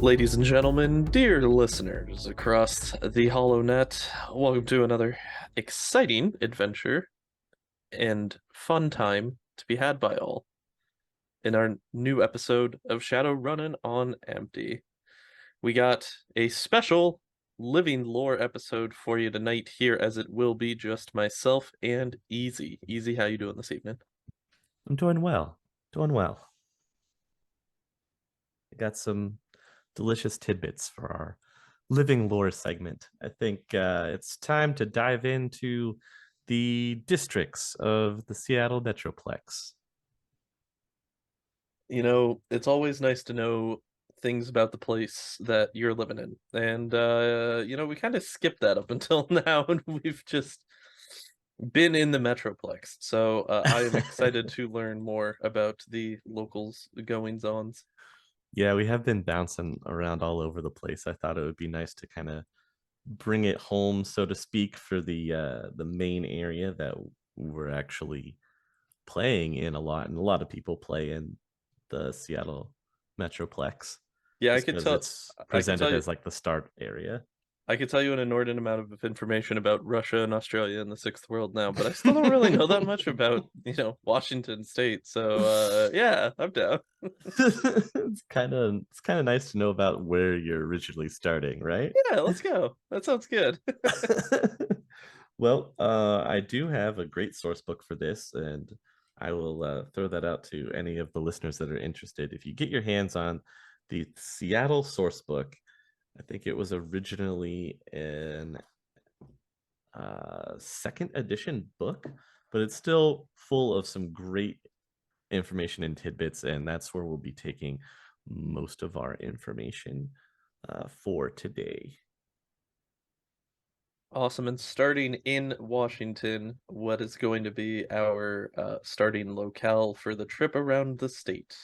Ladies and gentlemen, dear listeners across the HoloNet, welcome to another exciting adventure and fun time to be had by all in our new episode of Shadowrunnin on Empty. We got a special living lore episode for you tonight here, as it will be just myself and Easy. Easy, how you doing this evening? I'm doing well. Doing well. I got some delicious tidbits for our living lore segment. I think it's time to dive into the districts of the Seattle Metroplex. You know, it's always nice to know things about the place that you're living in. And we kind of skipped that up until now, and we've just been in the Metroplex. So I am excited to learn more about the locals' goings-ons. Yeah, we have been bouncing around all over the place. I thought it would be nice to kind of bring it home, so to speak, for the main area that we're actually playing in a lot, and a lot of people play in the Seattle Metroplex Yeah, just because it's I could presented tell you as like the start area. I could tell you an inordinate amount of information about Russia and Australia and the sixth world now, but I still don't really know that much about, Washington State. So yeah, I'm down. It's kind of nice to know about where you're originally starting, right? Yeah, let's go. That sounds good. Well, I do have a great source book for this, and I will throw that out to any of the listeners that are interested. If you get your hands on the Seattle source book, I think it was originally an second edition book, but it's still full of some great information and tidbits, and that's where we'll be taking most of our information for today. Awesome. And starting in Washington, what is going to be our starting locale for the trip around the state?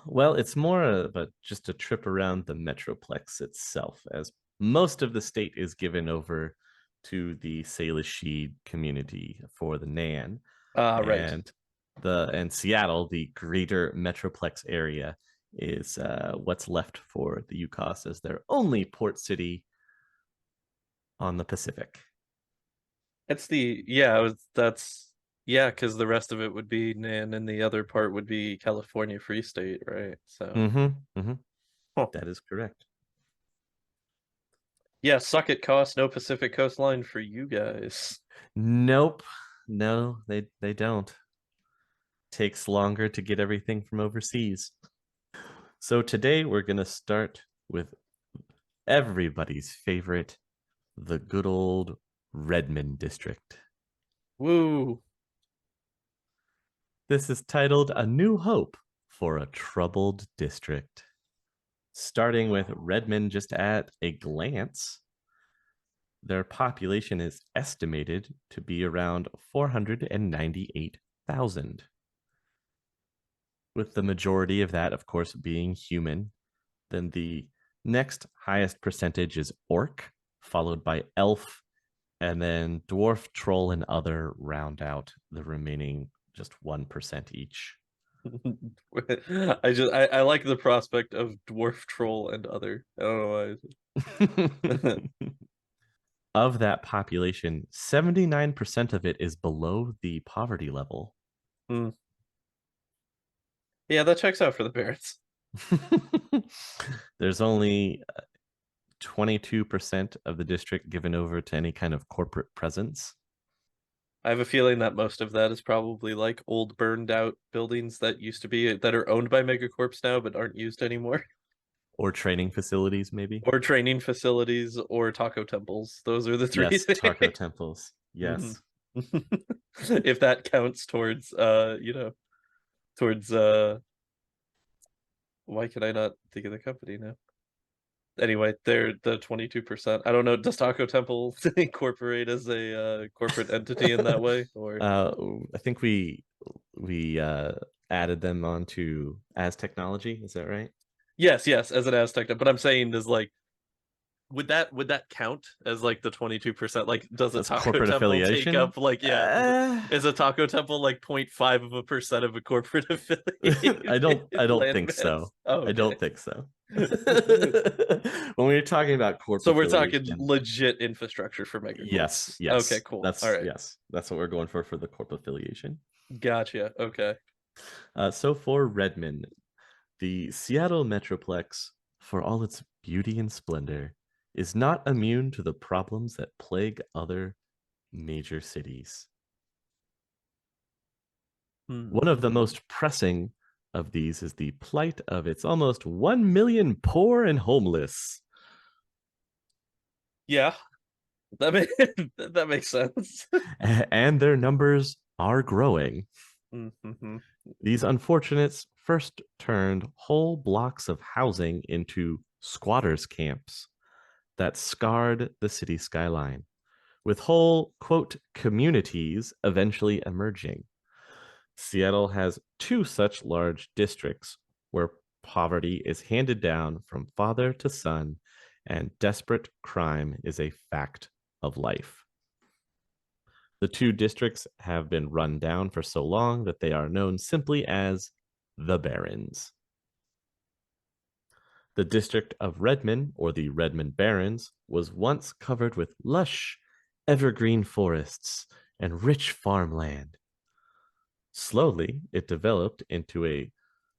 Well, it's more of just a trip around the Metroplex itself, as most of the state is given over to the Salish community for the Nan, Ah, right. and Seattle, the greater Metroplex area, is what's left for the UCOS as their only port city on the Pacific. That's the yeah, that's yeah, because the rest of it would be Nan and the other part would be California Free State, right? So Mm-hmm. huh. That is correct. Yeah, suck it cost, no Pacific coastline for you guys. Nope. No, they don't. Takes longer to get everything from overseas. So today we're going to start with everybody's favorite, the good old Redmond district. Woo. This is titled A New Hope for a Troubled District. Starting with Redmond, just at a glance, their population is estimated to be around 498,000, with the majority of that, of course, being human. Then the next highest percentage is orc, followed by elf, and then dwarf, troll, and other round out the remaining just 1% each. I like the prospect of dwarf troll and other. I don't know why. Of that population, 79% of it is below the poverty level. Hmm. Yeah, that checks out for the Barrens. There's only 22% of the district given over to any kind of corporate presence. I have a feeling that most of that is probably like old burned out buildings that used to be that are owned by megacorps now but aren't used anymore. Or training facilities, maybe. Or training facilities or taco temples. Those are the three Yes, taco things. temples. Mhm. Yes. If that counts towards towards why can I not think of the company now? Anyway, they're the 22%. I don't know, does Taco Temple incorporate as a corporate entity in that way? Or uh, I think we added them onto as technology. Is that right? yes, yes, as an Aztec, but I'm saying is like would that count as like the 22%? Like does a As Taco corporate Temple take affiliation? up like yeah, Uh, is a Taco Temple like 0.5% of a corporate affiliated I don't think landmass? so. Oh, I okay. don't think so. When we're talking about corp So we're talking affiliation, legit infrastructure for yes, megacorps. Okay, yes, cool. All that's right. yes, that's what we're going for the corp affiliation. Gotcha. Okay. So for Redmond, the Seattle Metroplex, for all its beauty and splendor, is not immune to the problems that plague other major cities. Hmm. One of the most pressing of these is the plight of its almost 1 million poor and homeless. Yeah, that makes that makes sense. And their numbers are growing. Mm-hmm. These unfortunates first turned whole blocks of housing into squatters' camps that scarred the city skyline, with whole, quote, communities eventually emerging. Seattle has two such large districts where poverty is handed down from father to son and desperate crime is a fact of life. The two districts have been run down for so long that they are known simply as the Barrens. The district of Redmond, or the Redmond Barrens, was once covered with lush, evergreen forests and rich farmland. Slowly, it developed into a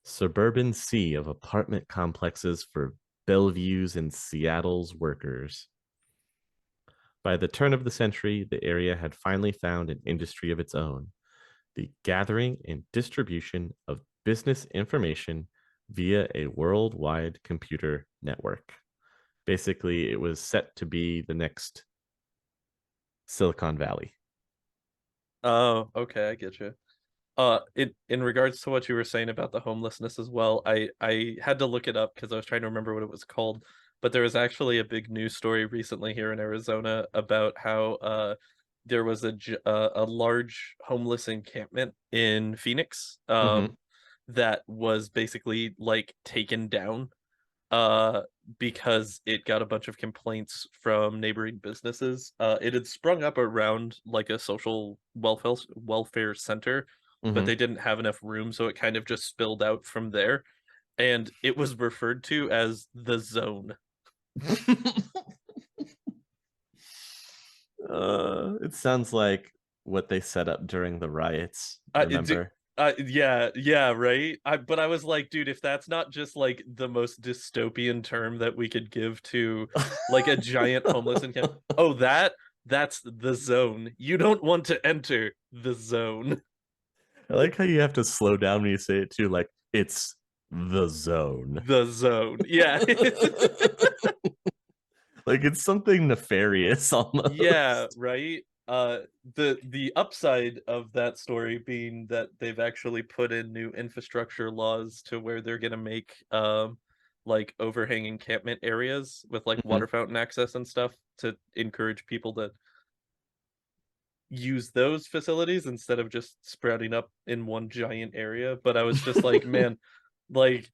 suburban sea of apartment complexes for Bellevue's and Seattle's workers. By the turn of the century, the area had finally found an industry of its own, the gathering and distribution of business information via a worldwide computer network. Basically, it was set to be the next Silicon Valley. Oh, okay, I get you. In regards to what you were saying about the homelessness as well, I had to look it up because I was trying to remember what it was called. But there was actually a big news story recently here in Arizona about how there was a large homeless encampment in Phoenix Mm-hmm. that was basically like taken down uh because it got a bunch of complaints from neighboring businesses. It had sprung up around like a social welfare center, but Mm-hmm. they didn't have enough room, so it kind of just spilled out from there, and it was referred to as the zone. It sounds like what they set up during the riots. It do, Remember? yeah, yeah, right. But I was like, dude, if that's not just like the most dystopian term that we could give to like a giant homeless encampment. Oh, that's the zone. You don't want to enter the zone. I like how you have to slow down when you say it too. Like it's the zone. The zone. Yeah. Like it's something nefarious Yeah, almost. right. The upside of that story being that they've actually put in new infrastructure laws to where they're gonna make like overhang encampment areas with like Mhm. water fountain access and stuff to encourage people to use those facilities instead of just sprouting up in one giant area. But I was just like, man, like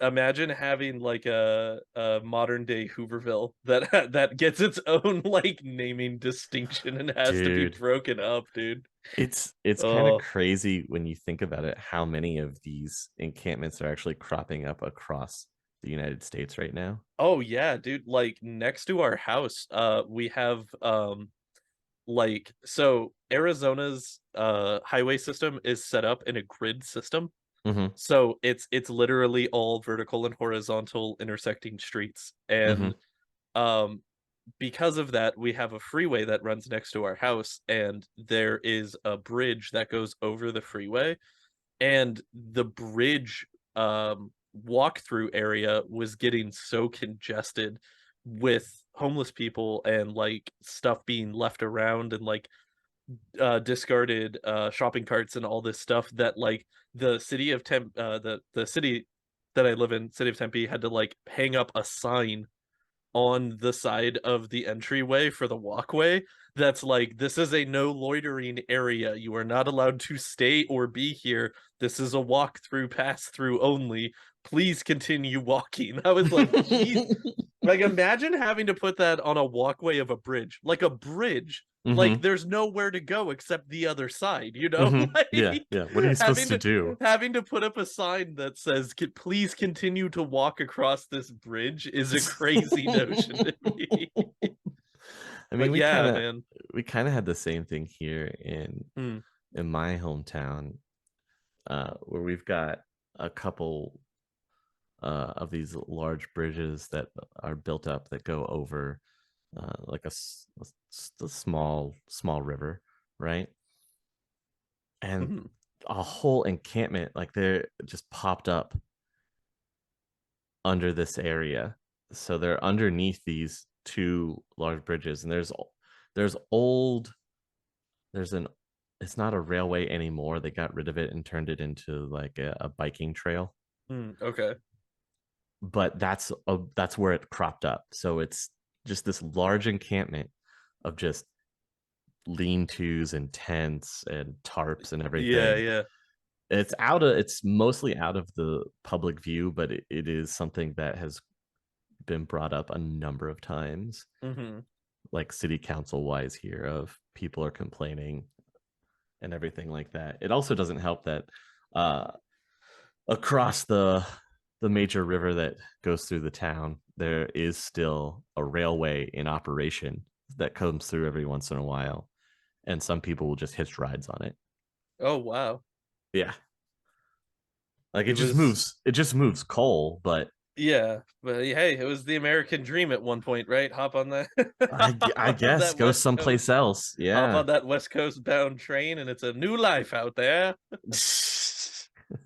imagine having like a modern day Hooverville that that gets its own like naming distinction and has to be Dude, broken up, dude. it's kind of Oh, crazy when you think about it, how many of these encampments are actually cropping up across the United States right now. oh yeah, dude. Like next to our house, we have like so Arizona's highway system is set up in a grid system. Mm-hmm. So it's literally all vertical and horizontal intersecting streets. Mm-hmm. And um because of that, we have a freeway that runs next to our house, and there is a bridge that goes over the freeway. And the bridge walk-through area was getting so congested with homeless people and like stuff being left around and like discarded shopping carts and all this stuff that like the city of the city that I live in, city of Tempe, had to like hang up a sign on the side of the entryway for the walkway that's like, this is a no loitering area, you are not allowed to stay or be here, this is a walk through pass through only, please continue walking. I was like, geez. Like imagine having to put that on a walkway of a bridge, like a bridge. Like Mm-hmm. there's nowhere to go except the other side, you know? Mm-hmm. Yeah, Like yeah. What are you supposed to do? having to put up a sign that says please continue to walk across this bridge is a crazy notion to me. I mean, But yeah, man. we kind of had the same thing here Hmm. in my hometown, where we've got a couple of these large bridges that are built up that go over like a small river, right? And Mhm. a whole encampment like there just popped up under this area. So they're underneath these two large bridges, and there's old there's an it's not a railway anymore. They got rid of it and turned it into like a biking trail. Okay. But that's where it cropped up. So it's just this large encampment of just lean-tos and tents and tarps and Yeah, everything. yeah. It's mostly out of the public view, but it is something that has been brought up a number of times, Hmm. like city council wise here, of people are complaining and everything like that. It also doesn't help that uh across the major river that goes through the town, there is still a railway in operation that comes through every once in a while, and some people will just hitch rides on it. Oh wow. Yeah, like It was it just moves coal, but Yeah, but hey, it was the American dream at one point, right? Hop on that I hop on guess that go West someplace Coast. else. Hop Yeah. on that West Coast bound train and it's a new life out there.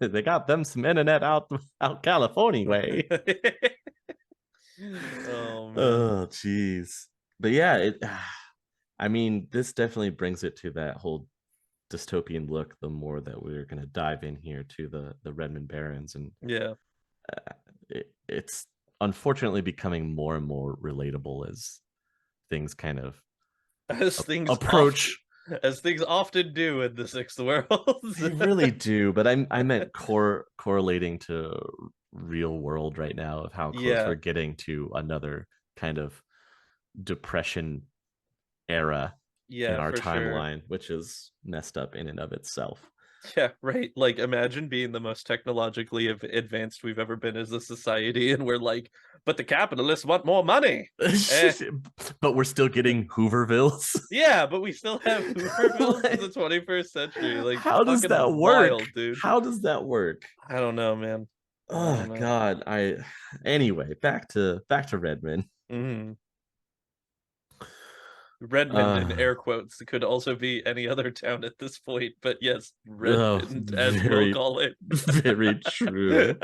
They got them some internet out California way. Oh man. Oh, jeez. But yeah, I mean, this definitely brings it to that whole dystopian look. The more that we're going to dive in here to the Redmond Barrens, and Yeah. it's unfortunately becoming more and more relatable as things kind of As things often approach. as things often do in the sixth world. They really do, but I meant correlating to real world right now of how close we're Yeah, getting to another kind of depression era in yeah, our for sure. timeline, which is messed up in and of itself. Yeah, right. Like, imagine being the most technologically advanced we've ever been as a society, and we're like, but the capitalists want more money. Eh, But we're still getting Hoovervilles. yeah, but we still have Hoovervilles in the Like, 21st century. Like, how does that fucking work? wild, dude. How does that work? I don't know, man. I Oh don't know. God. I Anyway, back to Redmond. Mhm. Redmond in Uh air quotes could also be any other town at this point, but yes, oh, Redmond, as we'll very, call it. very true.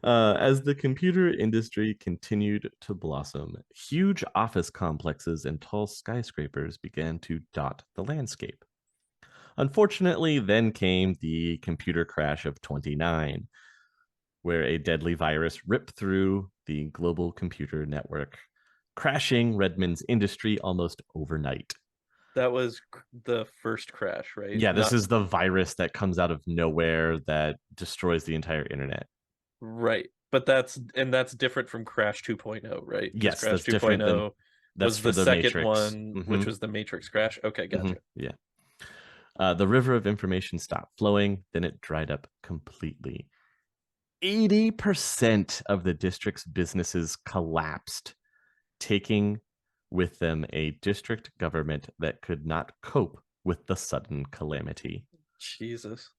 As the computer industry continued to blossom, huge office complexes and tall skyscrapers began to dot the landscape. Unfortunately, then came the computer crash of 29, where a deadly virus ripped through the global computer network, crashing Redmond's industry almost overnight. That was the first crash, right? Yeah, this Not is the virus that comes out of nowhere that destroys the entire internet. right. But that's different from Crash 2.0, right? Because Yes, Crash that's different than 2.0 that's was for the the second Matrix. one, which was the Matrix crash. Okay, gotcha. Yeah. The river of information stopped flowing, then it dried up completely. 80% of the district's businesses collapsed, taking with them a district government that could not cope with the sudden calamity. Jesus.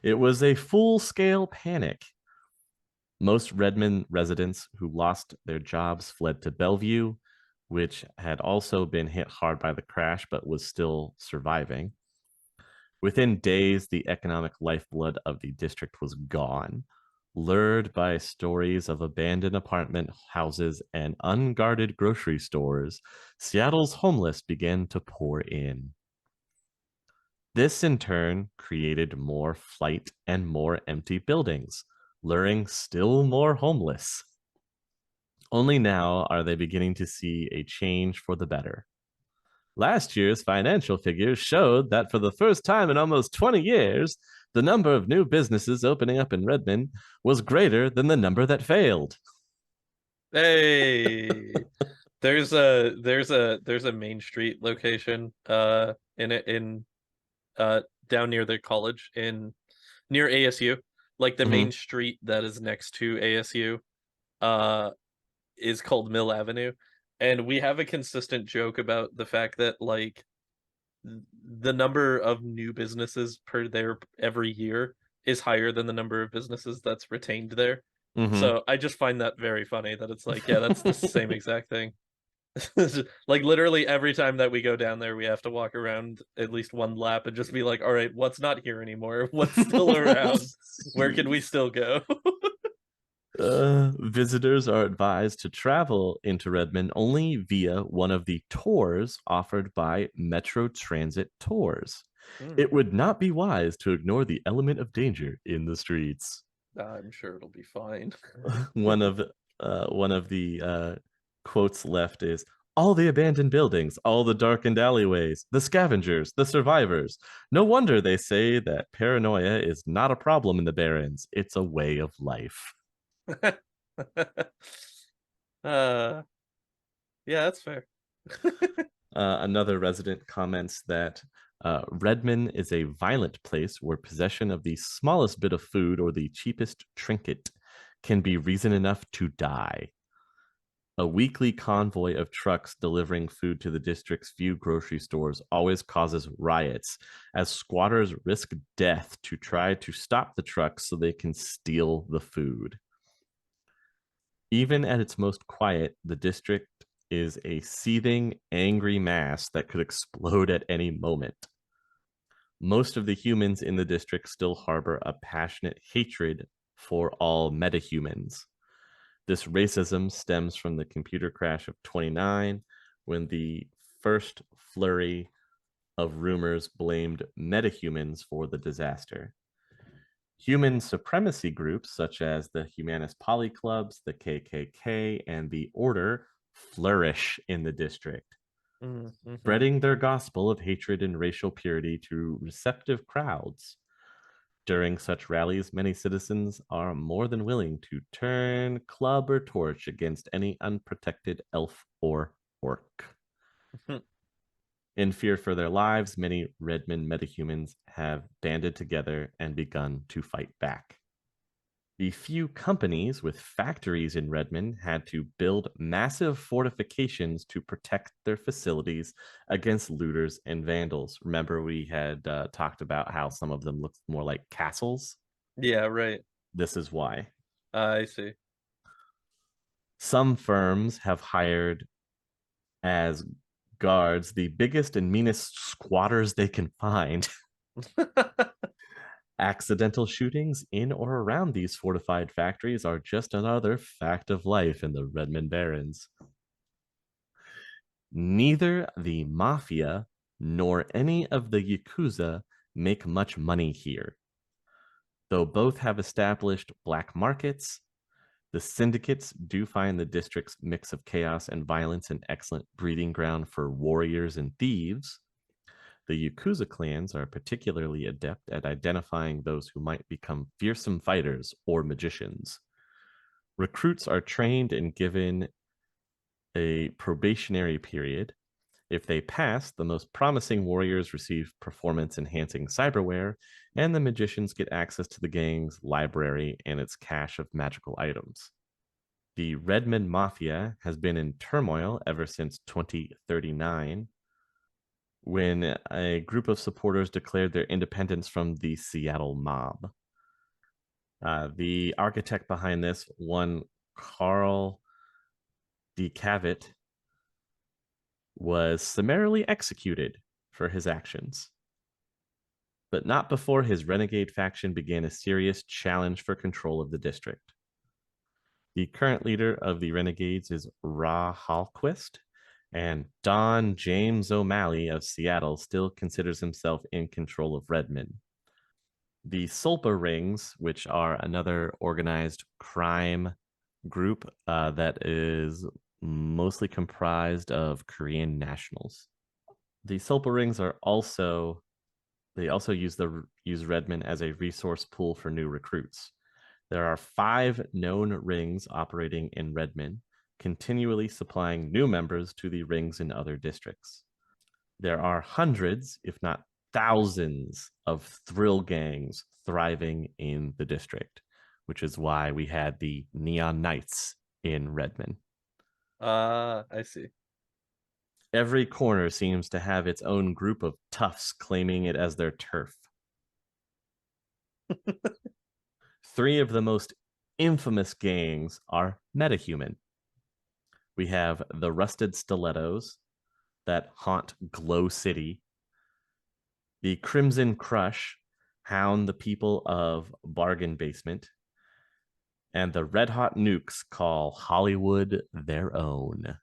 It was a full scale panic. Most Redmond residents who lost their jobs fled to Bellevue, which had also been hit hard by the crash but was still surviving. Within days, the economic lifeblood of the district was gone. Lured by stories of abandoned apartment houses and unguarded grocery stores, Seattle's homeless began to pour in. This, in turn, created more flight and more empty buildings, luring still more homeless. Only now are they beginning to see a change for the better. Last year's financial figures showed that for the first time in almost 20 years, the number of new businesses opening up in Redmond was greater than the number that failed. Hey, there's a Main Street location in down near the college in near ASU. Like the main Hmm. street that is next to ASU uh is called Mill Avenue. And we have a consistent joke about the fact that like the number of new businesses per there every year is higher than the number of businesses that's retained there. Hmm. So I just find that very funny that it's like, yeah, that's the same exact thing. Like literally every time that we go down there, we have to walk around at least one lap and just be like, all right, what's not here anymore? What's still around? Where can we still go? Visitors are advised to travel into Redmond only via one of the tours offered by Metro Transit Tours. It Hmm. would not be wise to ignore the element of danger in the streets. I'm sure it'll be fine. one of one of the quotes left is all the abandoned buildings, all the darkened alleyways, the scavengers, the survivors. No wonder they say that paranoia is not a problem in the Barrens. It's a way of life. uh yeah, that's fair. Another resident comments that Redmond is a violent place where possession of the smallest bit of food or the cheapest trinket can be reason enough to die. A weekly convoy of trucks delivering food to the district's few grocery stores always causes riots, as squatters risk death to try to stop the trucks so they can steal the food. Even at its most quiet, the district is a seething, angry mass that could explode at any moment. Most of the humans in the district still harbor a passionate hatred for all metahumans. This racism stems from the computer crash of 29, when the first flurry of rumors blamed metahumans for the disaster. Human supremacy groups such as the Humanist Poly Clubs, the KKK, and the Order flourish in the district, Mm-hmm. spreading their gospel of hatred and racial purity to receptive crowds. During such rallies, many citizens are more than willing to turn club or torch against any unprotected elf or orc. In fear for their lives, many Redmond metahumans have banded together and begun to fight back. The few companies with factories in Redmond had to build massive fortifications to protect their facilities against looters and vandals. Remember, we had talked about how some of them look more like castles? Yeah, right. This is why. I see. Some firms have hired as guards the biggest and meanest squatters they can find. Accidental shootings in or around these fortified factories are just another fact of life in the Redmond Barrens. Neither the mafia nor any of the Yakuza make much money here. Though both have established black markets, the syndicates do find the district's mix of chaos and violence an excellent breeding ground for warriors and thieves. The Yakuza clans are particularly adept at identifying those who might become fearsome fighters or magicians. Recruits are trained and given a probationary period. If they pass, the most promising warriors receive performance enhancing cyberware, and the magicians get access to the gang's library and its cache of magical items. The Redmond Mafia has been in turmoil ever since 2039, when a group of supporters declared their independence from the Seattle mob. The architect behind this, one Carl DeCavitt, was summarily executed for his actions, but not before his renegade faction began a serious challenge for control of the district. The current leader of the renegades is Ra Hallquist, and Don James O'Malley of Seattle still considers himself in control of Redmond. The Solpa Rings, which are another organized crime group that is mostly comprised of Korean nationals. The Solpa Rings are also they also use Redmond as a resource pool for new recruits. There are 5 known rings operating in Redmond. continually supplying new members to the rings in other districts. There are hundreds, if not thousands, of thrill gangs thriving in the district, which is why we had the Neon Knights in Redmond. I see. Every corner seems to have its own group of toughs claiming it as their turf. Three of the most infamous gangs are metahuman. We have the Rusted Stilettos that haunt Glow City. The Crimson Crush hound the people of Bargain Basement. And the Red Hot Nukes call Hollywood their own.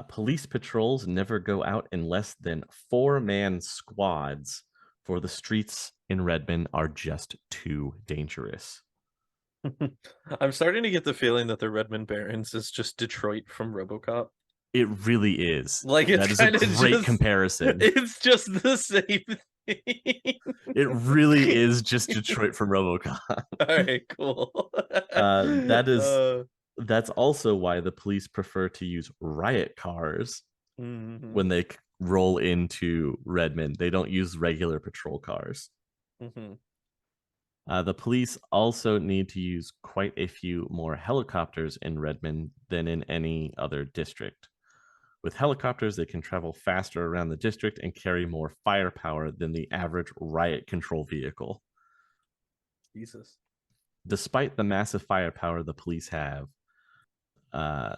Police patrols never go out in less than 4-man squads, for the streets in Redmond are just too dangerous. I'm starting to get the feeling that the Redmond Barrens is just Detroit from RoboCop. It really is. Like it's That is a kind of great just comparison. it's just the same thing. It really is just Detroit from RoboCop. All right, cool. That is Uh, that's also why the police prefer to use riot cars mhm, when they roll into Redmond. They don't use regular patrol cars. mhm. The police also need to use quite a few more helicopters in Redmond than in any other district. With helicopters, they can travel faster around the district and carry more firepower than the average riot control vehicle. Jesus. Despite the massive firepower the police have, uh,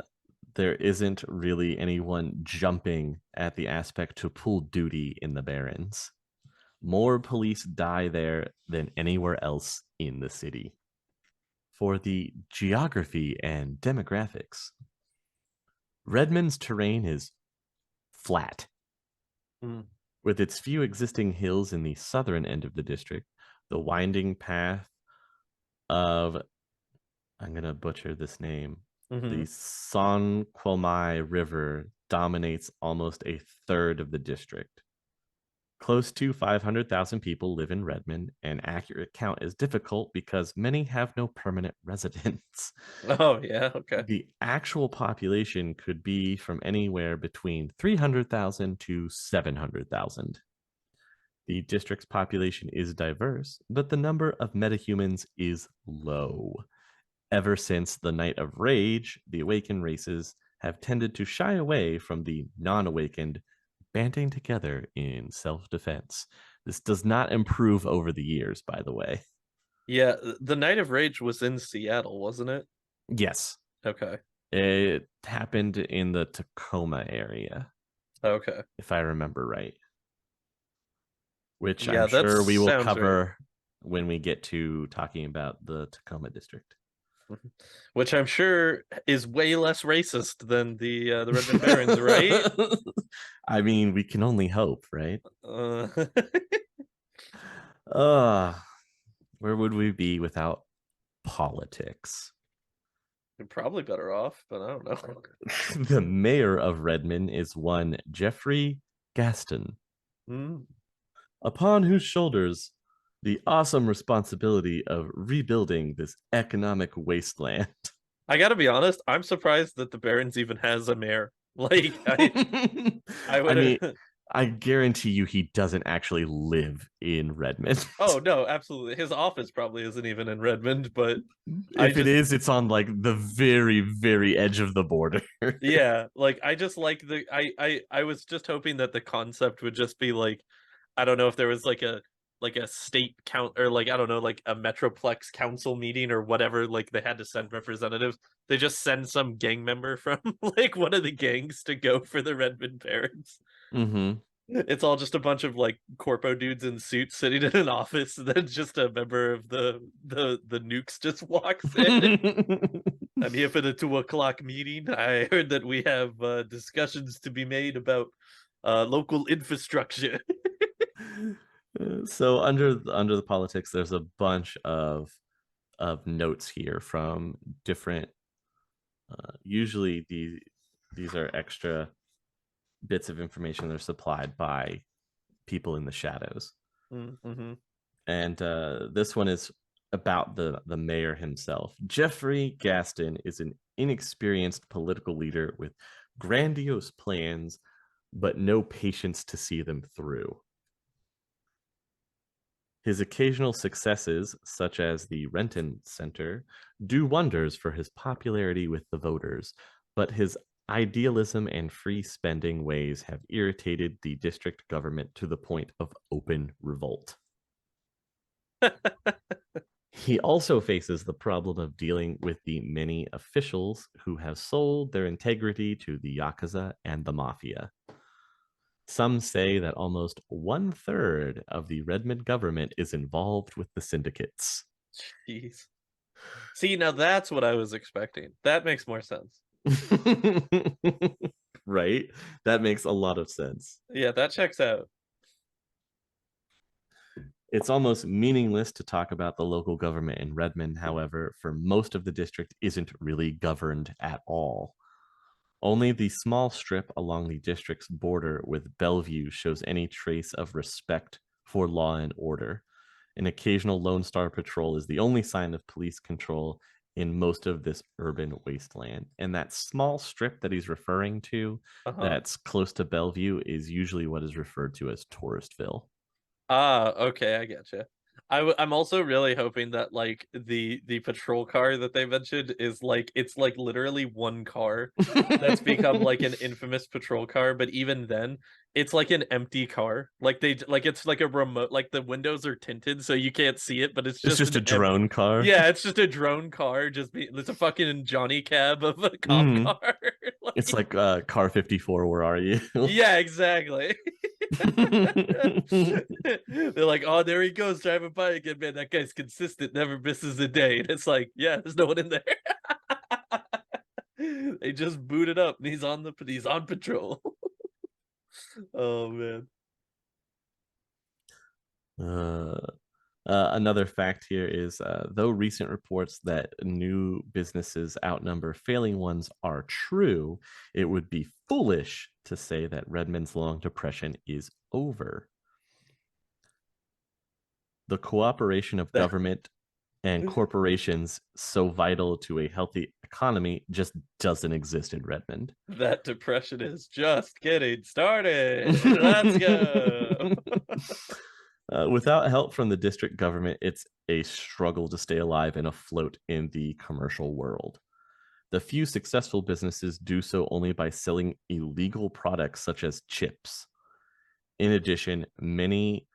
there isn't really anyone jumping at the aspect to pull duty in the Barrens. More police die there than anywhere else in the city. For the geography and demographics, Redmond's terrain is flat. Mm. With its few existing hills in the southern end of the district, the winding path of, I'm going to butcher this name, the Mhm. Sonquelmai River dominates almost a third of the district. Close to 500,000 people live in Redmond. An accurate count is difficult because many have no permanent residence. Oh yeah, okay. The actual population could be from anywhere between 300,000 to 700,000. The district's population is diverse, but the number of metahumans is low. Ever since the Night of Rage, the awakened races have tended to shy away from the non awakened, banding together in self defense. This does not improve over the years, by the way. Yeah, the Night of Rage was in Seattle, wasn't it? Yes, Okay. it happened in the Tacoma area, Okay. if I remember right, which I'm Yeah, that sure we will sounds right. cover when we get to talking about the Tacoma district. Which I'm sure is way less racist than the Redmond Barons, right? I mean, we can only hope, right? Uh, Uh, where would we be without politics? you're probably better off, but I don't know. The mayor of Redmond is one Jeffrey Gaston, Mm. upon whose shoulders the awesome responsibility of rebuilding this economic wasteland. I gotta be honest, I'm surprised that the Barons even has a mayor. Like I I would mean, have. I guarantee you he doesn't actually live in Redmond. Oh no, absolutely. His office probably isn't even in Redmond, but I If it just is, it's on like the very, very edge of the border. yeah, like I just like I was just hoping that the concept would just be like I don't know if there was like a state count or like I don't know like a metroplex council meeting or whatever like they had to send representatives. They just send some gang member from like one of the gangs to go for the Redmond parents. Mm-hmm. It's all just a bunch of like corpo dudes in suits sitting in an office. Then just a member of the nukes just walks in. I'm here for the 2 o'clock meeting. I heard that we have discussions to be made about local infrastructure. So under the politics, there's a bunch of notes here from different. Usually these are extra bits of information that are supplied by people in the shadows, Mm-hmm. and this one is about the mayor himself. Jeffrey Gaston is an inexperienced political leader with grandiose plans, but no patience to see them through. His occasional successes, such as the Renton Center, do wonders for his popularity with the voters, but his idealism and free spending ways have irritated the district government to the point of open revolt. He also faces the problem of dealing with the many officials who have sold their integrity to the Yakuza and the Mafia. Some say that almost 1/3 of the Redmond government is involved with the syndicates. Jeez. See, now that's what I was expecting. That makes more sense. Right? That makes a lot of sense. Yeah, that checks out. It's almost meaningless to talk about the local government in Redmond, however, for most of the district isn't really governed at all. Only the small strip along the district's border with Bellevue shows any trace of respect for law and order. An occasional Lone Star patrol is the only sign of police control in most of this urban wasteland. And that small strip that he's referring to, that's close to Bellevue, is usually what is referred to as Touristville. Ah, okay, I getcha. I'm also really hoping that like the patrol car that they mentioned is like it's like literally one car that's become like an infamous patrol car, but even then, it's like an empty car. Like like it's like a remote, like the windows are tinted so you can't see it, but it's It's just just a drone car. yeah, it's just a drone car. It's a fucking Johnny cab of a cop Mhm. car. It's like car 54, where are you? Yeah, exactly. They're like, oh, there he goes driving by again, man. That guy's consistent, never misses a day. And it's like, yeah, there's no one in there. They just booted up and he's on patrol. Oh man. Another fact here is though recent reports that new businesses outnumber failing ones are true, it would be foolish to say that Redmond's long depression is over. The cooperation of government and corporations, so vital to a healthy economy, just doesn't exist in Redmond. That depression is just getting started. Let's go. Without help from the district government, it's a struggle to stay alive and afloat in the commercial world. The few successful businesses do so only by selling illegal products such as chips. In addition, many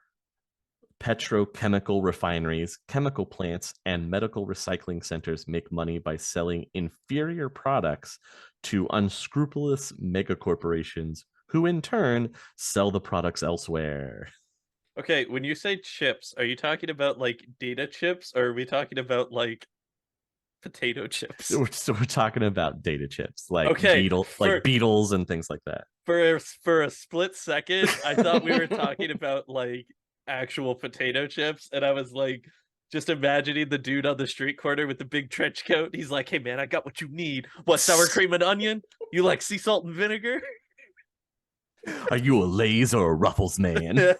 petrochemical refineries, chemical plants, and medical recycling centers make money by selling inferior products to unscrupulous megacorporations who in turn sell the products elsewhere. Okay, when you say chips, are you talking about like data chips or are we talking about like potato chips? So we're talking about data chips like Okay, beetles and things like that. For a split second, I thought we were talking about like actual potato chips, and I was like just imagining the dude on the street corner with the big trench coat. He's like, "Hey man, I got what you need. What, sour cream and onion? You like sea salt and vinegar?" Are you a Lay's or a Ruffles man? I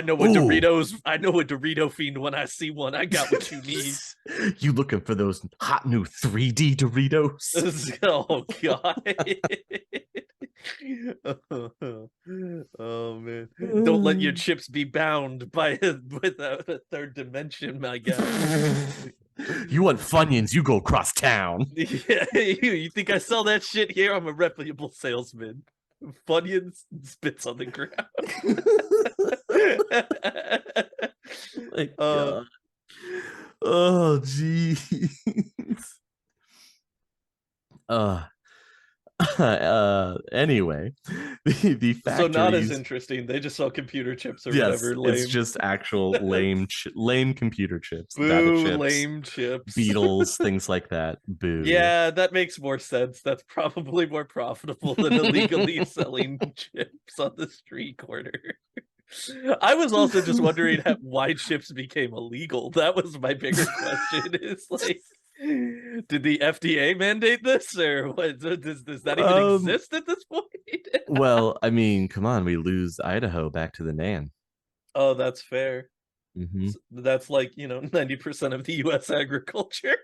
know what Doritos. I know a Dorito fiend when I see one. I got what you need. You looking for those hot new 3D Doritos? Oh god. Oh man. Don't let your chips be bound by with a third dimension, my guy. You want Funyuns, you go across town. Yeah, you think I sell that shit here? I'm a reputable salesman. Funyuns spits on the ground. My God. Oh jeez. Anyway, the factories, so not as interesting. They just sell computer chips or whatever. Lame. It's just actual lame computer chips. Boo, data chips, lame chips. beetles, things like that. Boo. Yeah, that makes more sense. That's probably more profitable than illegally selling chips on the street corner. I was also just wondering why chips became illegal. That was my bigger question. Is like, did the FDA mandate this, or what? Does that even exist at this point? Well, I mean, come on, we lose Idaho back to the Nan. Oh, that's fair. That's like, 90% of the US agriculture.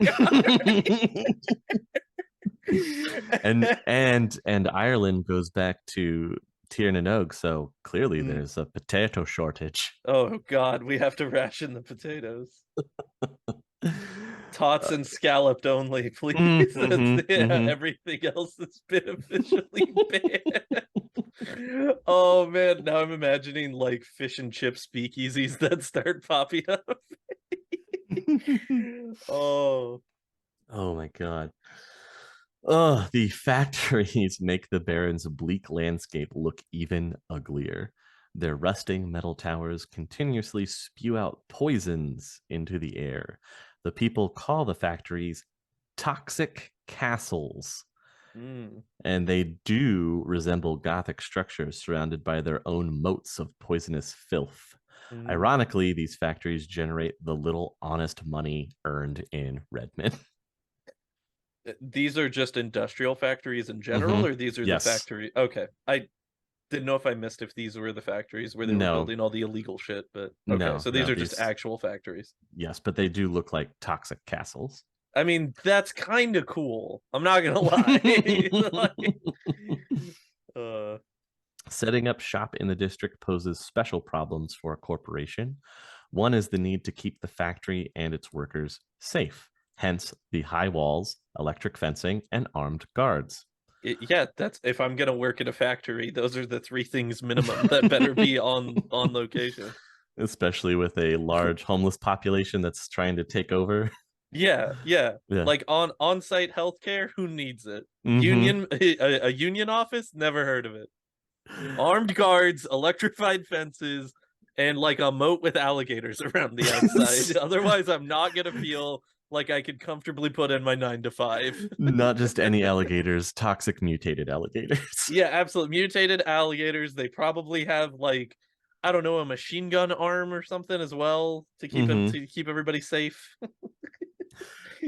and Ireland goes back to Tir na nog, so clearly Mm. there's a potato shortage. Oh God, we have to ration the potatoes. Tots and scalloped only, please. That's Mhm. everything else is been officially banned. Oh man, now I'm imagining like fish and chip speakeasies that start popping up. Oh. Oh my god. Oh, the factories make the Barrens' bleak landscape look even uglier. Their rusting metal towers continuously spew out poisons into the air. The people call the factories toxic castles, Mm, and they do resemble Gothic structures surrounded by their own moats of poisonous filth. mm. Ironically, these factories generate the little honest money earned in Redmond. These are just industrial factories in general, or these are the Yes. factory? Okay. I didn't know if I missed if these were the factories where they were No, building all the illegal shit, but okay, no, so these no. are just These, actual factories. yes, but they do look like toxic castles. I mean, that's kind of cool. I'm not gonna lie. Like, uh, Setting up shop in the district poses special problems for a corporation. One is the need to keep the factory and its workers safe, hence the high walls, electric fencing, and armed guards. yeah, that's if I'm gonna work in a factory, those are the three things minimum that better be on location. Especially with a large homeless population that's trying to take over. Yeah, yeah. Yeah. Like on-site healthcare, who needs it? Mm-hmm. A union office, never heard of it. Armed guards, electrified fences, and like a moat with alligators around the outside. Otherwise, I'm not gonna feel like I could comfortably put in my 9 to 5. Not just any alligators, toxic mutated alligators. Yeah, absolutely. Mutated alligators. They probably have like, I don't know, a machine gun arm or something as well to keep it Mm-hmm. to keep everybody safe.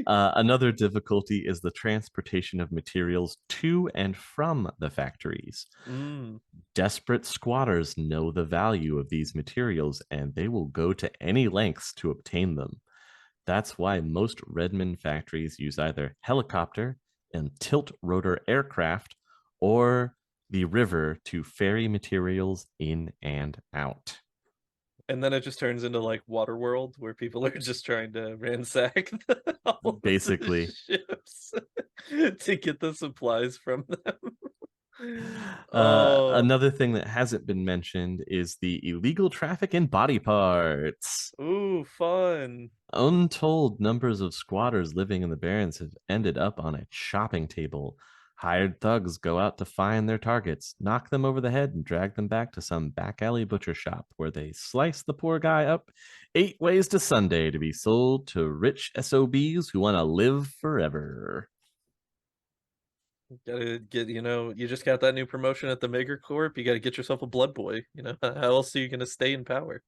Another difficulty is the transportation of materials to and from the factories. Mm. Desperate squatters know the value of these materials and they will go to any lengths to obtain them. That's why most Redmond factories use either helicopter and tilt rotor aircraft or the river to ferry materials in and out. And then it just turns into like Waterworld, where people are just trying to ransack all of the Basically, ships to get the supplies from them. Oh, another thing that hasn't been mentioned is the illegal traffic in body parts. ooh, fun. Untold numbers of squatters living in the Barrens have ended up on a shopping table. Hired thugs go out to find their targets, knock them over the head, and drag them back to some back alley butcher shop where they slice the poor guy up 8 ways to Sunday to be sold to rich SOBs who want to live forever. Gotta get, you just got that new promotion at the Maker Corp. You gotta get yourself a blood boy. How else are you gonna stay in power?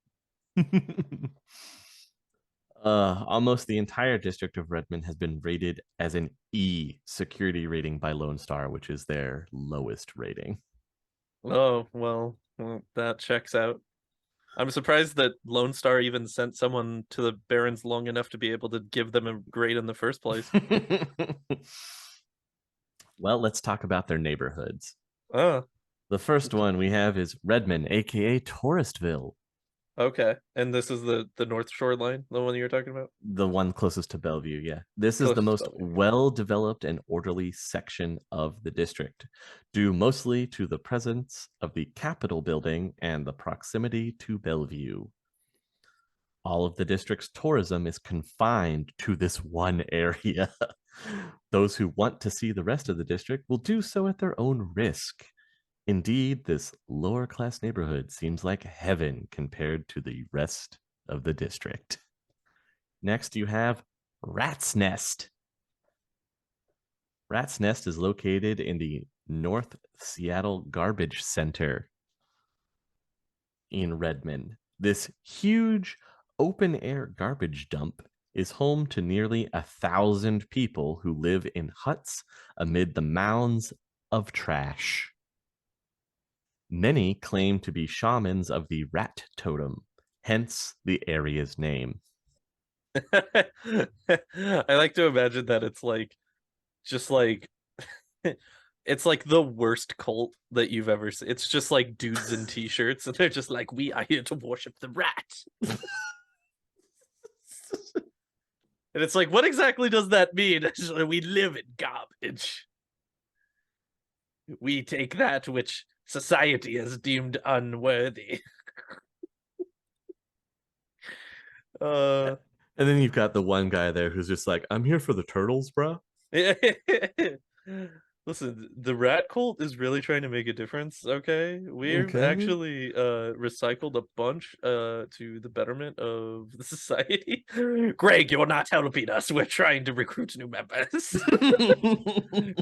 Almost the entire district of Redmond has been rated as an E security rating by Lone Star, which is their lowest rating. Oh, well, that checks out. I'm surprised that Lone Star even sent someone to the Barrens long enough to be able to give them a grade in the first place. Well, let's talk about their neighborhoods. Oh, The first one we have is Redmond, aka Touristville, okay. And this is the North Shore line, the one you were talking about? the one closest to Bellevue. Yeah, this is the Closest to most Bellevue. Okay. well developed and orderly section of the district, due mostly to the presence of the Capitol building and the proximity to Bellevue. All of the district's tourism is confined to this one area. Those who want to see the rest of the district will do so at their own risk. Indeed, this lower class neighborhood seems like heaven compared to the rest of the district. Next, you have Rat's Nest. Rat's Nest is located in the North Seattle Garbage Center in Redmond. This huge open air garbage dump is home to nearly 1,000 people who live in huts amid the mounds of trash. Many claim to be shamans of the rat totem, hence the area's name. I like to imagine that it's like just like it's like the worst cult that you've ever seen. It's just like dudes in t-shirts and they're just like, we are here to worship the rat. And it's like, what exactly does that mean? We live in garbage. We take that which society has deemed unworthy. uh And then you've got the one guy there who's just like, I'm here for the turtles, bro. Listen, the rat cult is really trying to make a difference, okay? We've Okay. actually recycled a bunch to the betterment of the society. Greg, you're not helping us. We're trying to recruit new members.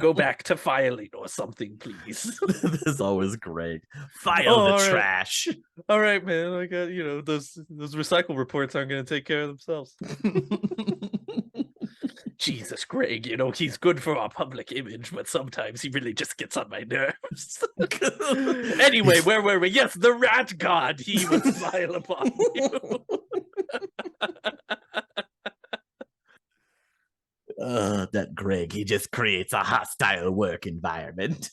Go back to filing or something, please. There's always Greg. File Oh, the all right. trash. All right, man. I got, those recycle reports aren't going to take care of themselves. Jesus, Greg, he's good for our public image, but sometimes he really just gets on my nerves. Anyway, where were we? Yes, the rat god, he would smile upon you. That Greg, he just creates a hostile work environment.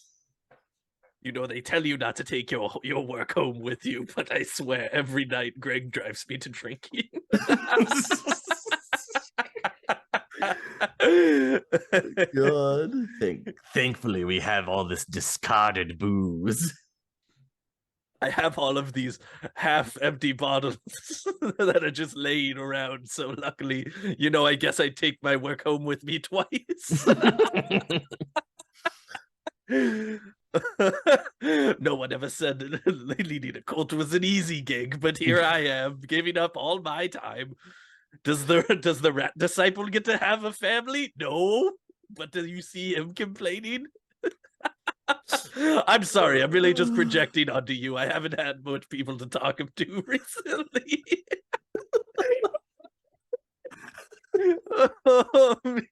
They tell you not to take your work home with you, but I swear every night Greg drives me to drinking. God. Thankfully, we have all this discarded booze. I have all of these half-empty bottles that are just laying around. So luckily, I guess I take my work home with me twice. No one ever said leading a cult was an easy gig, but here I am, giving up all my time. Does the rat disciple get to have a family? No, but do you see him complaining? I'm sorry, I'm really just projecting onto you. I haven't had much people to talk to recently. Oh, man.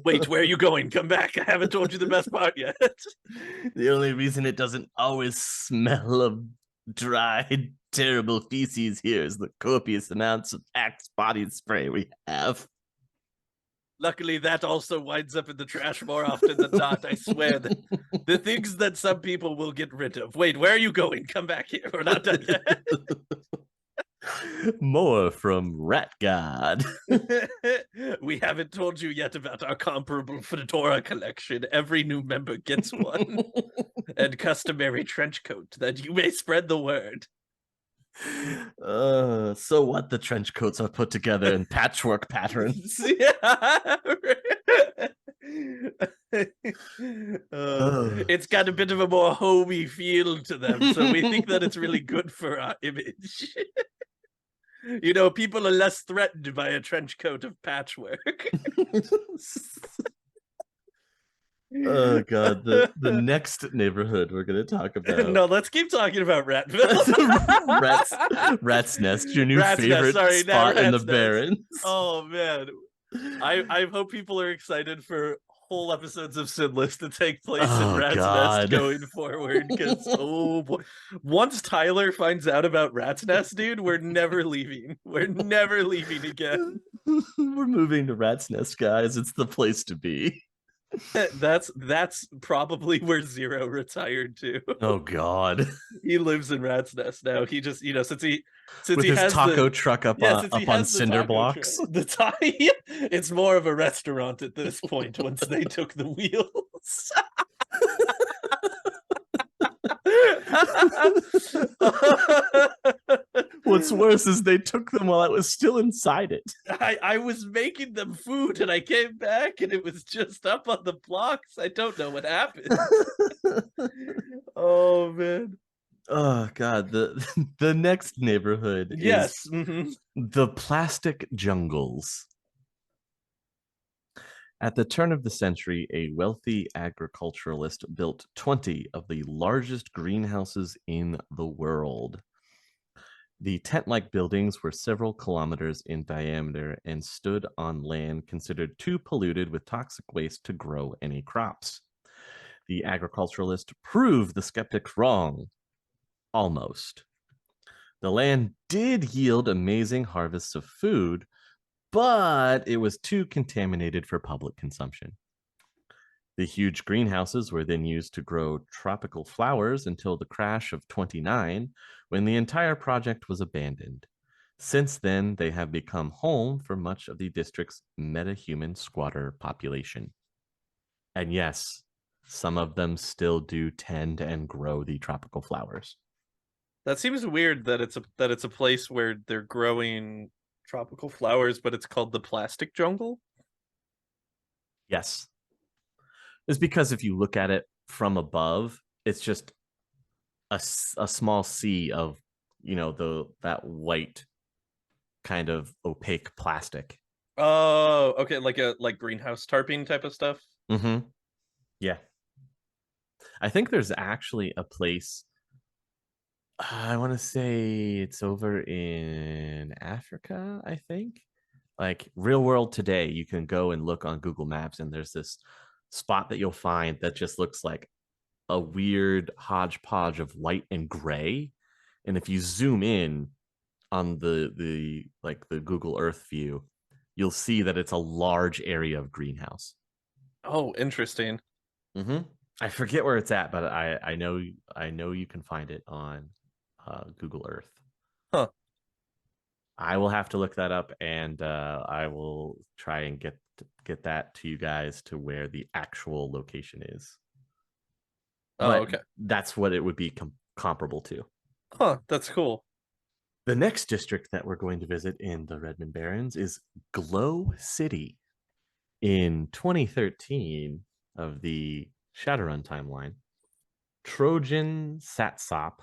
Wait, where are you going? Come back. I haven't told you the best part yet. The only reason it doesn't always smell of dried, terrible feces here is the copious amounts of Axe body spray we have. Luckily, that also winds up in the trash more often than not. I swear that the things that some people will get rid of. Wait, where are you going? Come back here. We're not done yet. More from Rat God. We haven't told you yet about our comparable fedora collection. Every new member gets one. And customary trench coat, that you may spread the word. So what? The trench coats are put together in patchwork patterns. It's got a bit of a more homey feel to them, so we think that it's really good for our image. People are less threatened by a trench coat of patchwork. Oh god, the next neighborhood we're gonna talk about. No, let's keep talking about Ratville. Rat's Nest, your new Rat's favorite Nest, spot in the Nest. Barrens. Oh man, I hope people are excited for whole episodes of Sinless to take place in Rat's Nest going forward. Because boy, once Tyler finds out about Rat's Nest, dude, we're never leaving. We're never leaving again. We're moving to Rat's Nest, guys. It's the place to be. That's probably where Zero retired to. Oh god, he lives in Rat's Nest now. He just since he with his has taco truck up on cinder blocks. It's more of a restaurant at this point once they took the wheels. What's worse is they took them while I was still inside it. I was making them food and I came back and it was just up on the blocks. I don't know what happened. Oh man. Oh god, the next neighborhood is the Plastic Jungles. At the turn of the century, a wealthy agriculturalist built 20 of the largest greenhouses in the world. The tent-like buildings were several kilometers in diameter and stood on land considered too polluted with toxic waste to grow any crops. The agriculturalist proved the skeptics wrong. Almost. The land did yield amazing harvests of food, but it was too contaminated for public consumption. The huge greenhouses were then used to grow tropical flowers until the crash of 29, when the entire project was abandoned. Since then, they have become home for much of the district's metahuman squatter population. And yes, some of them still do tend and grow the tropical flowers. That seems weird that it's a place where they're growing tropical flowers, but it's called the plastic jungle. Yes. It's because if you look at it from above, it's just a small sea of, that white kind of opaque plastic. Oh, okay, like greenhouse tarping type of stuff. Mm-hmm. Yeah. I think there's actually a place, I want to say it's over in Africa, I think. Like real world today, you can go and look on Google Maps, and there's this spot that you'll find that just looks like a weird hodgepodge of white and gray. And if you zoom in on the Google Earth view, you'll see that it's a large area of greenhouse. Oh, interesting. Mm-hmm. I forget where it's at, but I know you can find it on Google Earth. Huh. I will have to look that up, and I will try and get that to you guys to where the actual location is. Oh, But okay. that's what it would be comparable to. Huh, that's cool. The next district that we're going to visit in the Redmond Barrens is Glow City. In 2013 of the Shadowrun timeline, Trojan Satsop,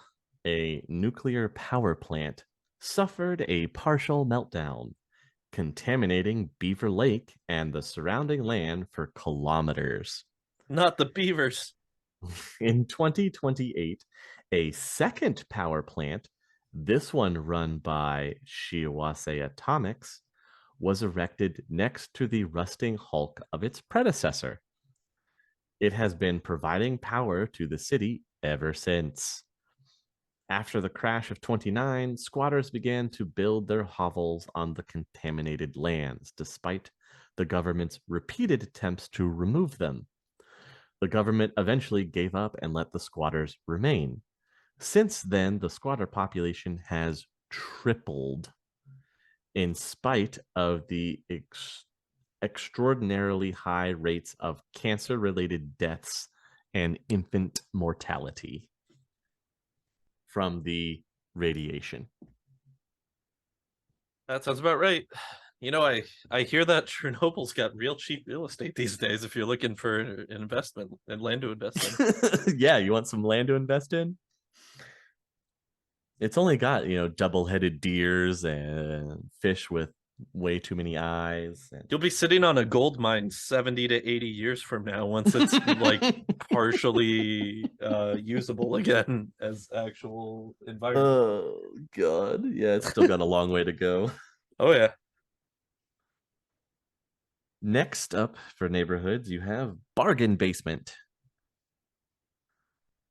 a nuclear power plant, suffered a partial meltdown, contaminating Beaver Lake and the surrounding land for kilometers. Not the beavers. In 2028, a second power plant, this one run by Shiawase Atomics, was erected next to the rusting hulk of its predecessor. It has been providing power to the city ever since. After the crash of 29, squatters began to build their hovels on the contaminated lands, despite the government's repeated attempts to remove them. The government eventually gave up and let the squatters remain. Since then, the squatter population has tripled in spite of the extraordinarily high rates of cancer related deaths and infant mortality from the radiation. That sounds about right. I hear that Chernobyl's got real cheap real estate these days if you're looking for an investment and land to invest in. Yeah, you want some land to invest in? It's only got, double-headed deers and fish with way too many eyes. You'll be sitting on a gold mine 70 to 80 years from now once it's like partially usable again as actual environment. Oh God. Yeah, it's still got a long way to go. Oh yeah. Next up for neighborhoods, you have Bargain Basement.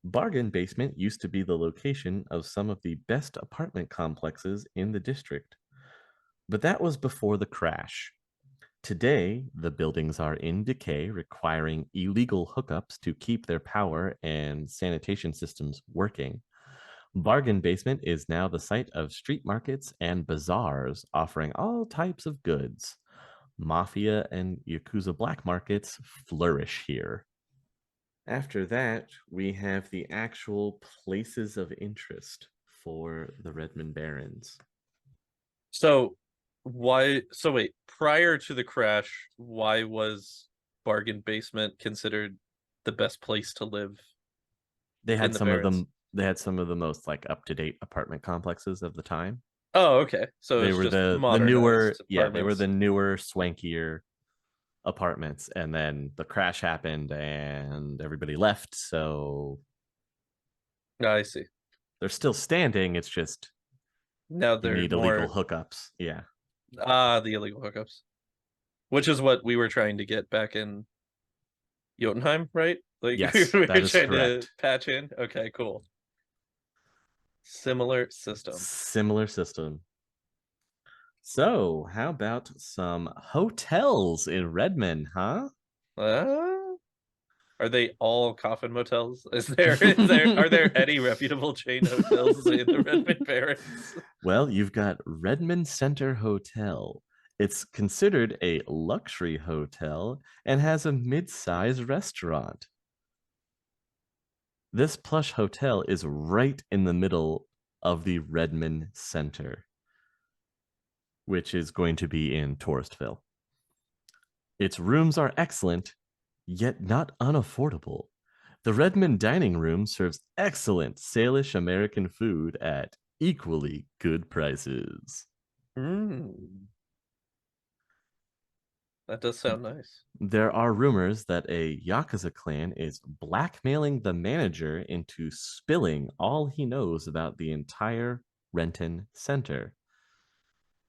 Bargain Basement used to be the location of some of the best apartment complexes in the district, but that was before the crash. Today, the buildings are in decay, requiring illegal hookups to keep their power and sanitation systems working. Bargain Basement is now the site of street markets and bazaars offering all types of goods. Mafia and Yakuza black markets flourish here. After that, we have the actual places of interest for the Redmond Barrens. So wait, prior to the crash, why was Bargain Basement considered the best place to live They in had the some of Barrens? them. They had some of the most like up-to-date apartment complexes of the time. Oh, okay. So They it's were just the newer, modernized yeah, they were apartments. the newer, swankier apartments. And then the crash happened, and everybody left. So I see. they're still standing. It's just Now you they're need illegal more hookups. Yeah. the illegal hookups, which is what we were trying to get back in Jotunheim, right? Like we Yes, were that is trying to correct. patch in. Okay, cool. Similar system. Similar system. So, how about some hotels in Redmond, huh? Uh, are they all coffin motels? Are there any reputable chain hotels in the Redmond Barrens? Well, you've got Redmond Center Hotel. It's considered a luxury hotel and has a mid-size restaurant. This plush hotel is right in the middle of the Redmond Center, which is going to be in Touristville. Its rooms are excellent, yet not unaffordable. The Redmond dining room serves excellent Salish American food at equally good prices. Mm, that does sound nice. There are rumors that a Yakuza clan is blackmailing the manager into spilling all he knows about the entire Renton Center.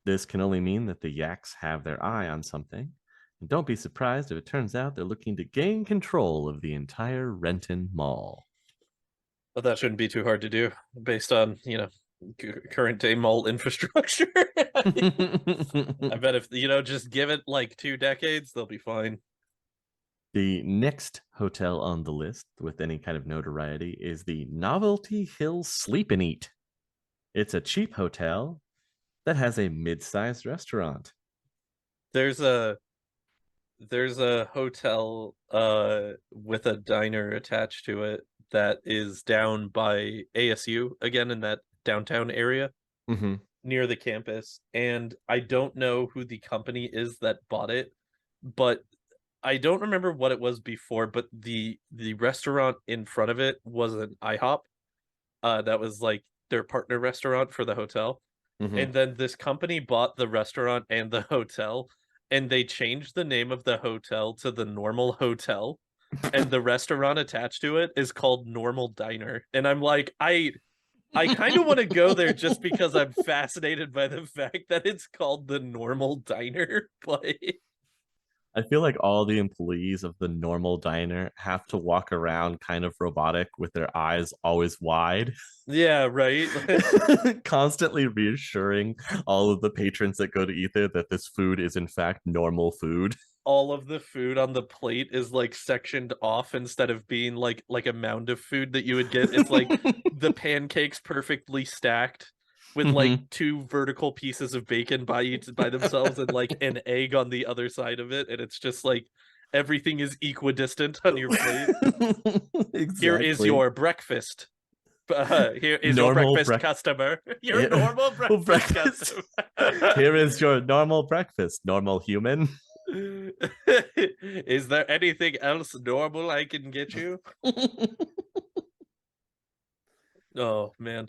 This can only mean that the Yaks have their eye on something. And don't be surprised if it turns out they're looking to gain control of the entire Renton Mall. But that shouldn't be too hard to do based on, current day mall infrastructure. I bet if, just give it like 2 decades, they'll be fine. The next hotel on the list with any kind of notoriety is the Novelty Hill Sleep and Eat. It's a cheap hotel that has a mid-sized restaurant. There's a there's a hotel with a diner attached to it that is down by ASU again in that downtown area Mm-hmm. near the campus, and I don't know who the company is that bought it, but I don't remember what it was before, but the restaurant in front of it was an IHOP. That was like their partner restaurant for the hotel. Mm-hmm. And then this company bought the restaurant and the hotel, and they changed the name of the hotel to the Normal Hotel, and the restaurant attached to it is called Normal Diner. And I'm like, I kind of want to go there just because I'm fascinated by the fact that it's called the Normal Diner. But I feel like all the employees of the normal diner have to walk around kind of robotic with their eyes always wide, yeah, right. constantly reassuring all of the patrons that go to eat there that this food is in fact normal food. All of the food on the plate is like sectioned off instead of being like a mound of food that you would get. It's like the pancakes perfectly stacked with like Mhm. two vertical pieces of bacon by each by themselves and like an egg on the other side of it, and it's just like everything is equidistant on your plate. Here is Exactly. your breakfast. Here is your Normal breakfast breakfast. customer. Your normal breakfast Breakfast. customer. Here is your normal breakfast, normal human. Is there anything else normal I can get you? Oh man.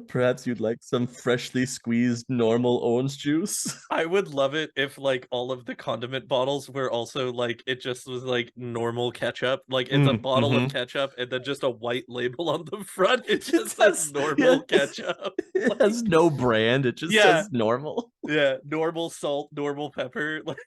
Perhaps you'd like some freshly squeezed normal orange juice. I would love it if like all of the condiment bottles were also like it just was like normal ketchup. Like it's a bottle of Mm-hmm. ketchup and then just a white label on the front. It It just says has, yeah, normal ketchup. it has Like no brand. It just yeah, says normal. yeah, normal salt, normal pepper. Like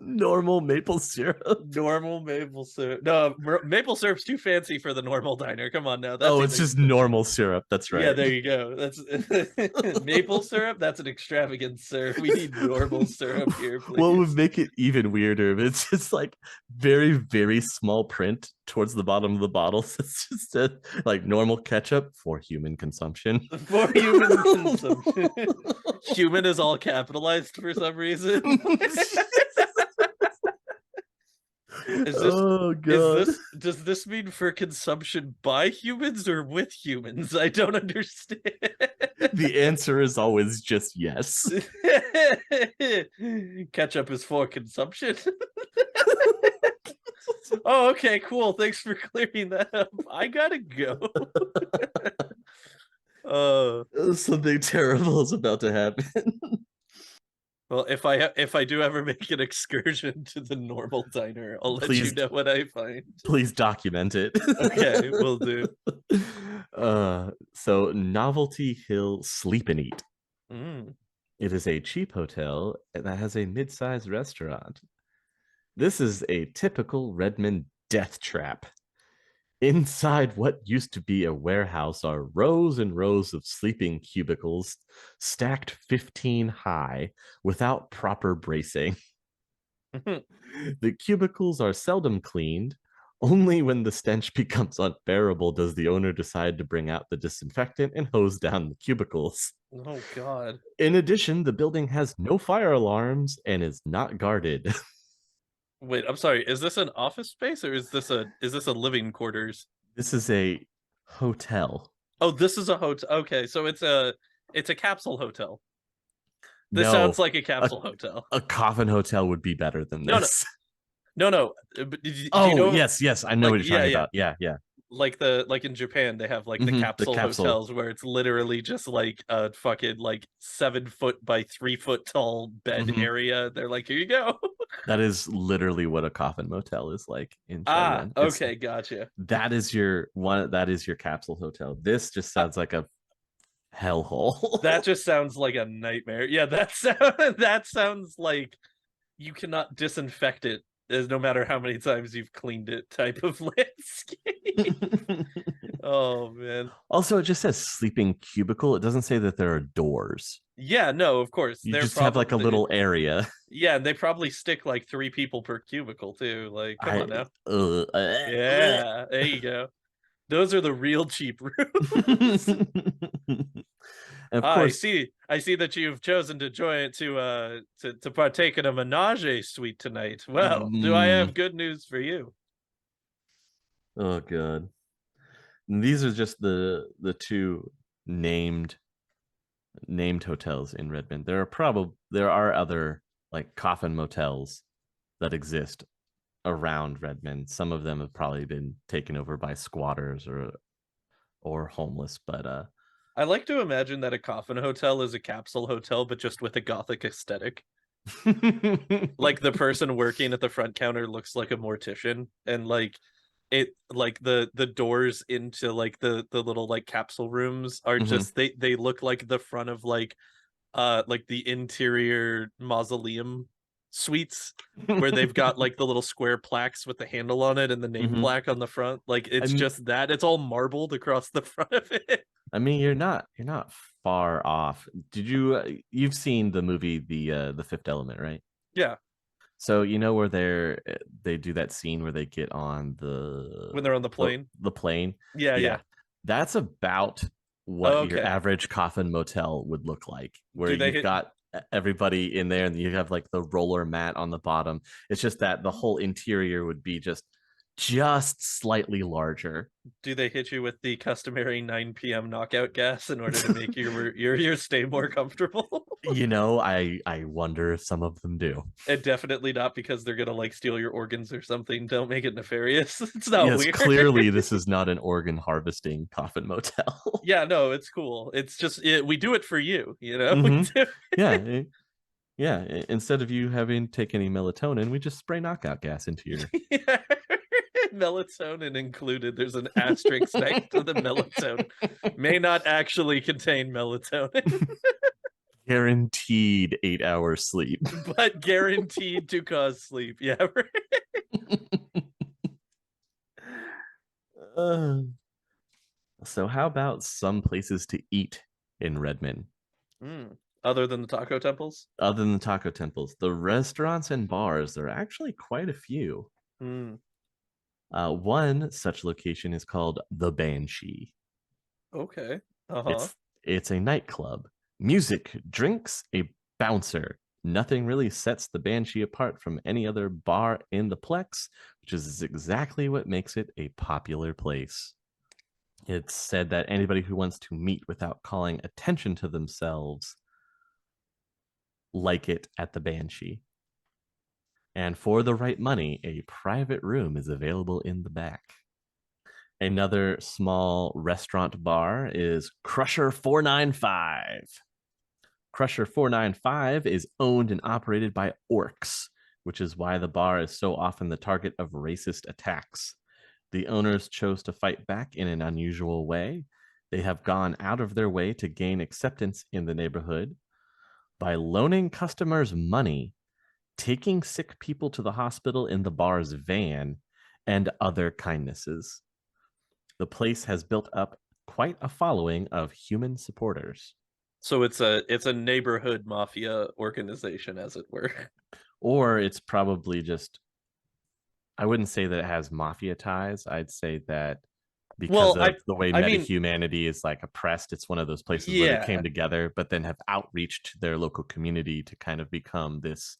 Normal maple syrup. normal maple syrup. No, maple syrup's too fancy for the normal diner. Come on now. That's Oh, it's even just normal syrup. That's yeah, right. there you go. That's maple syrup. That's an extravagance, sir. We need normal syrup here, What would please. make it even weirder if it's just like very, very small print towards the bottom of the bottle. It's just like normal ketchup for human consumption. For human consumption. Human is all capitalized for some reason. Is this Oh is god. this does this mean for consumption by humans or with humans? I don't understand. The answer is always just yes. Ketchup is for consumption. Oh, okay, cool. Thanks for clearing that up. I gotta go. Uh, Something terrible is about to happen. well, if I do ever make an excursion to the normal diner, I'll let you Please, know what I find. please document it. Okay, will do. So Novelty Hill Sleep and Eat. Mm. It is a cheap hotel that has a mid-sized restaurant. This is a typical Redmond death trap. Inside what used to be a warehouse are rows and rows of sleeping cubicles stacked 15 high without proper bracing. The cubicles are seldom cleaned. Only when the stench becomes unbearable does the owner decide to bring out the disinfectant and hose down the cubicles. Oh God. In addition, the building has no fire alarms and is not guarded. Wait, I'm sorry. Is this an office space or is this a living quarters? This is a hotel. Oh, this is a hotel. Okay, so it's a capsule hotel. This sounds No, like a a, capsule hotel. a coffin hotel would be better than No, no, this. no, no. But do you Oh, know, yes, yes. I know like, what you're yeah, talking yeah, about. Yeah, yeah. like in Japan, they have like the The capsule capsule. hotels where it's literally just like a fucking like 7 foot by 3 foot tall bed hmm area. They're like, here you go. That is literally what a coffin motel is like in Ah, Shadowrun. It's okay, gotcha. that is your one. That is your capsule hotel. This just Uh, sounds like a that hellhole. just sounds like a nightmare. Yeah, that sounds like you cannot disinfect it as no matter how many times you've cleaned it type of landscape. Oh man. Also, it just says sleeping cubicle. It doesn't say that there are doors. Yeah, no, of course. You They're just have like a probably little area. yeah, and they probably stick like 3 people per cubicle too. Like, come on I now. uh, Yeah, there you go. Those are the real cheap rooms. of I course. see. I see that you've chosen to join to partake in a menage suite tonight. Well, do I have Mm, good news for you? oh god. These are just the two named hotels in Redmond. There are other like coffin motels that exist around Redmond. Some of them have probably been taken over by squatters or homeless, but I like to imagine that a coffin hotel is a capsule hotel, but just with a gothic aesthetic. Like the person working at the front counter looks like a mortician, and like it like the doors into like the little like capsule rooms are Mhm. just they look like the front of like the interior mausoleum suites where they've got like the little square plaques with the handle on it and the name Mhm. plaque on the front. Like it's I'm, just that. It's all marbled across the front of it. I mean, you're not far off. Did you you've seen the movie the Fifth Element, right? Yeah, So you know where they do that scene where they get on when they're on the plane. the plane. Yeah, Yeah, yeah. that's about what your Okay. average coffin motel would look like, where Do they you've hit got everybody in there and you have like the roller mat on the bottom. It's just that the whole interior would be just slightly larger. do they hit you with the customary 9 p.m. knockout gas in order to make your stay more comfortable? I wonder if some of them do. And definitely not because they're gonna like steal your organs or something. Don't make it nefarious. It's not Yes, weird. clearly this is not an organ harvesting coffin motel. Yeah, no, it's cool. It's just we do it for you, you know? We hmm do Yeah, yeah. Instead of you having to take any melatonin, we just spray knockout gas into your. yeah. Melatonin included. There's an asterisk next to the melatonin. May not actually contain melatonin, Guaranteed 8 hours sleep. but guaranteed to cause sleep. Yeah, right. Uh, so, how about some places to eat in Redmond? Other than the taco temples? Other than the taco temples, the restaurants and bars, there are actually quite a few. Mm, One such location is called the Banshee. okay. Uh-huh. It's a nightclub. Music, drinks, a bouncer. Nothing really sets the Banshee apart from any other bar in the Plex, which is exactly what makes it a popular place. It's said that anybody who wants to meet without calling attention to themselves like it at the Banshee. And for the right money, a private room is available in the back. Another small restaurant bar is Crusher 495. Crusher 495 is owned and operated by orcs, which is why the bar is so often the target of racist attacks. The owners chose to fight back in an unusual way. They have gone out of their way to gain acceptance in the neighborhood by loaning customers money, taking sick people to the hospital in the bar's van, and other kindnesses. The place has built up quite a following of human supporters. So it's a neighborhood mafia organization, as it were. Or it's probably just, I wouldn't say that it has mafia ties. I'd say that because Well, of the way I mean, meta-humanity is like oppressed, it's one of those places where they came yeah. together, but then have outreach to their local community to kind of become this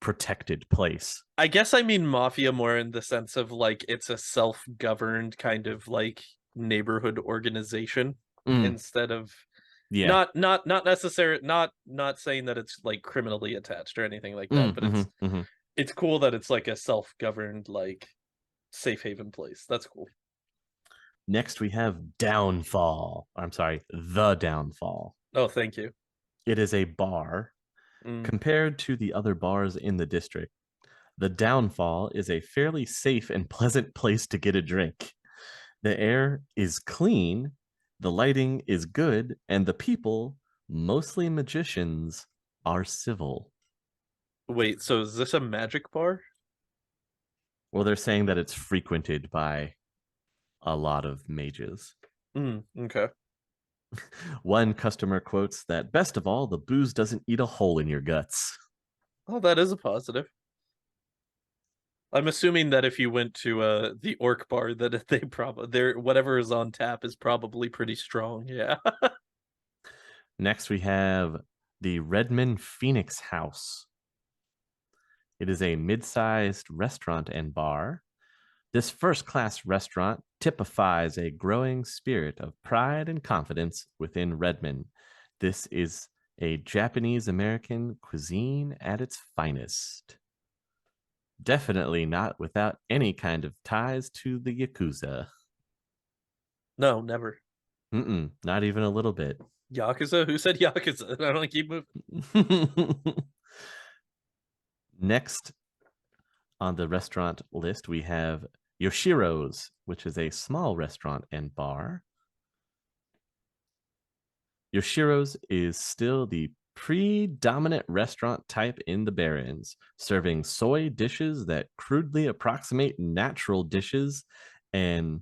protected place. I guess I mean mafia more in the sense of like it's a self-governed kind of like neighborhood organization Mm, instead of yeah. not necessary not saying that it's like criminally attached or anything like that, but Mhm, mhm. it's cool that it's like a self-governed like safe haven place. That's cool. Next, we have Downfall. I'm sorry, The Downfall. Oh, thank you. It is a bar. Mm. Compared to the other bars in the district, The Downfall is a fairly safe and pleasant place to get a drink. The air is clean, the lighting is good, and the people, mostly magicians, are civil. Wait, so is this a magic bar? Well, they're saying that it's frequented by a lot of mages. Okay. One customer quotes that best of all, the booze doesn't eat a hole in your guts. Oh, that is a positive. I'm assuming that if you went to the orc bar that they probably their whatever is on tap is probably pretty strong. Yeah. Next, we have the Redmond Phoenix House. It is a mid sized restaurant and bar. This first class restaurant typifies a growing spirit of pride and confidence within Redmond. This is a Japanese American cuisine at its finest. Definitely not without any kind of ties to the Yakuza. No, never. Not even a little bit. Yakuza? Who said Yakuza? I don't keep moving. Next on the restaurant list, we have Yoshiro's, which is a small restaurant and bar. Yoshiro's is still the predominant restaurant type in the Barrens, serving soy dishes that crudely approximate natural dishes and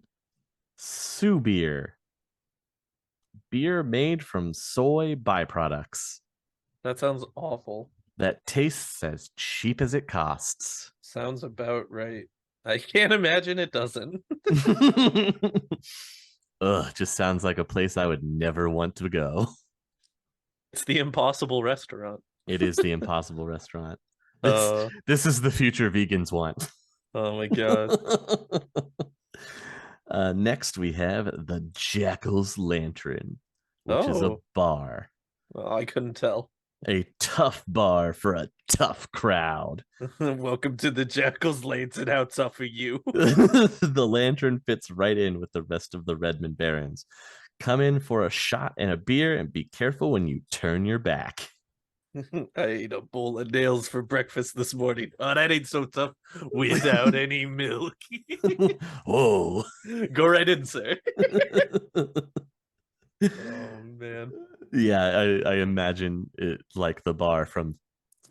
sue beer made from soy byproducts That sounds awful. that tastes as cheap as it costs. Sounds about right. I can't imagine it doesn't. Ugh, just sounds like a place I would never want to go. It's the impossible restaurant. It is the impossible restaurant. This Uh this is the future vegans want. oh my god. Next, we have the Jackal's Lantern, which is a Oh, bar, well, I couldn't tell. a tough bar for a tough crowd. Welcome to the Jackal's Lanes and how tough are you? The lantern fits right in with the rest of the Redmond Barons. Come in for a shot and a beer and be careful when you turn your back. I ate a bowl of nails for breakfast this morning. Oh, that ain't so tough without any milk. Whoa. Go right in, sir. Oh man. Yeah, I imagine it like the bar from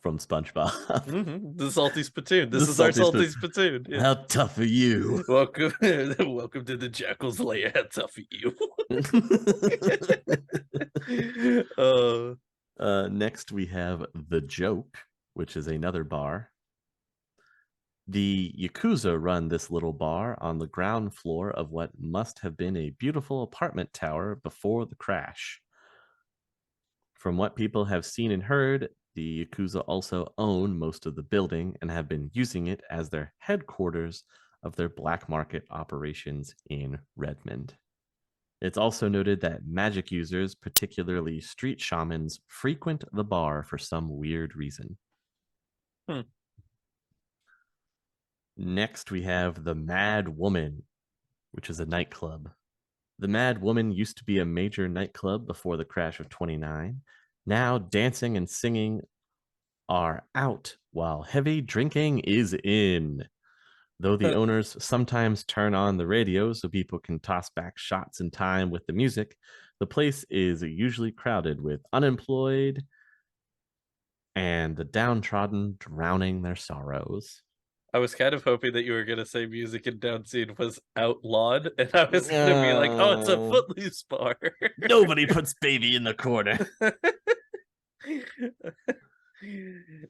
SpongeBob. The salty spittoon. The This is our salty salty spoon. spittoon. Yeah. How tough are you? Welcome, welcome to the Jackal's Lair. How tough are you? uh, Next, we have The Joke, which is another bar. The Yakuza run this little bar on the ground floor of what must have been a beautiful apartment tower before the crash. From what people have seen and heard, the Yakuza also own most of the building and have been using it as their headquarters of their black market operations in Redmond. It's also noted that magic users, particularly street shamans, frequent the bar for some weird reason. hmm. Next, we have the Mad Woman, which is a nightclub. The Mad Woman used to be a major nightclub before the crash of 29. Now, dancing and singing are out while heavy drinking is in. Though the owners sometimes turn on the radio so people can toss back shots in time with the music, the place is usually crowded with unemployed and the downtrodden drowning their sorrows. I was kind of hoping that you were gonna say music in down scene was outlawed, and I was gonna be like, "Oh, it's a No. Footloose bar." Nobody puts baby in the corner.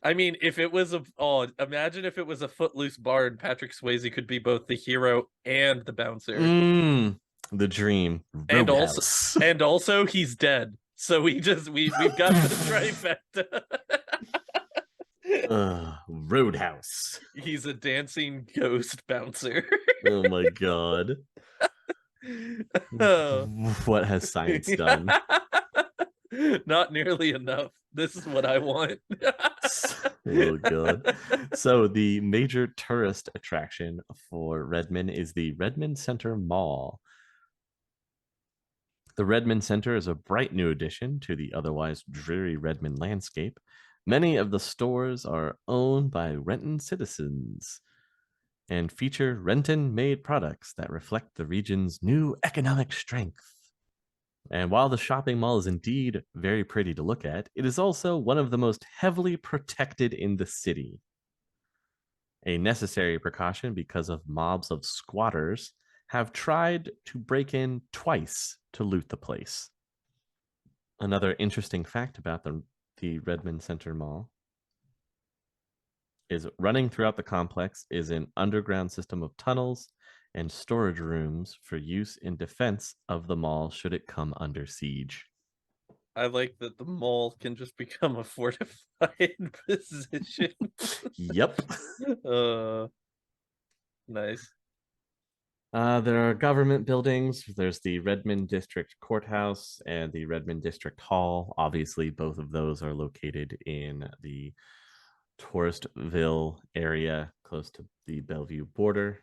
I mean, if it was a imagine if it was a Footloose bar and Patrick Swayze could be both the hero and the bouncer. The dream. And also Roadhouse. he's dead. So we've got the trifecta. Roadhouse. He's a dancing ghost bouncer. Oh my god. Oh. What has science done? Not nearly enough. This is what I want. Oh god. So the major tourist attraction for Redmond is the Redmond Center Mall. The Redmond Center is a bright new addition to the otherwise dreary Redmond landscape. Many of the stores are owned by Renton citizens and feature Renton-made products that reflect the region's new economic strength. And while the shopping mall is indeed very pretty to look at, it is also one of the most heavily protected in the city. A necessary precaution because of mobs of squatters have tried to break in twice to loot the place. Another interesting fact about the Redmond Center Mall is running throughout the complex is an underground system of tunnels and storage rooms for use in defense of the mall should it come under siege. I like that the mall can just become a fortified position. Yep. Nice. There are government buildings. There's the Redmond District Courthouse and the Redmond District Hall. Obviously, both of those are located in the Touristville area close to the Bellevue border.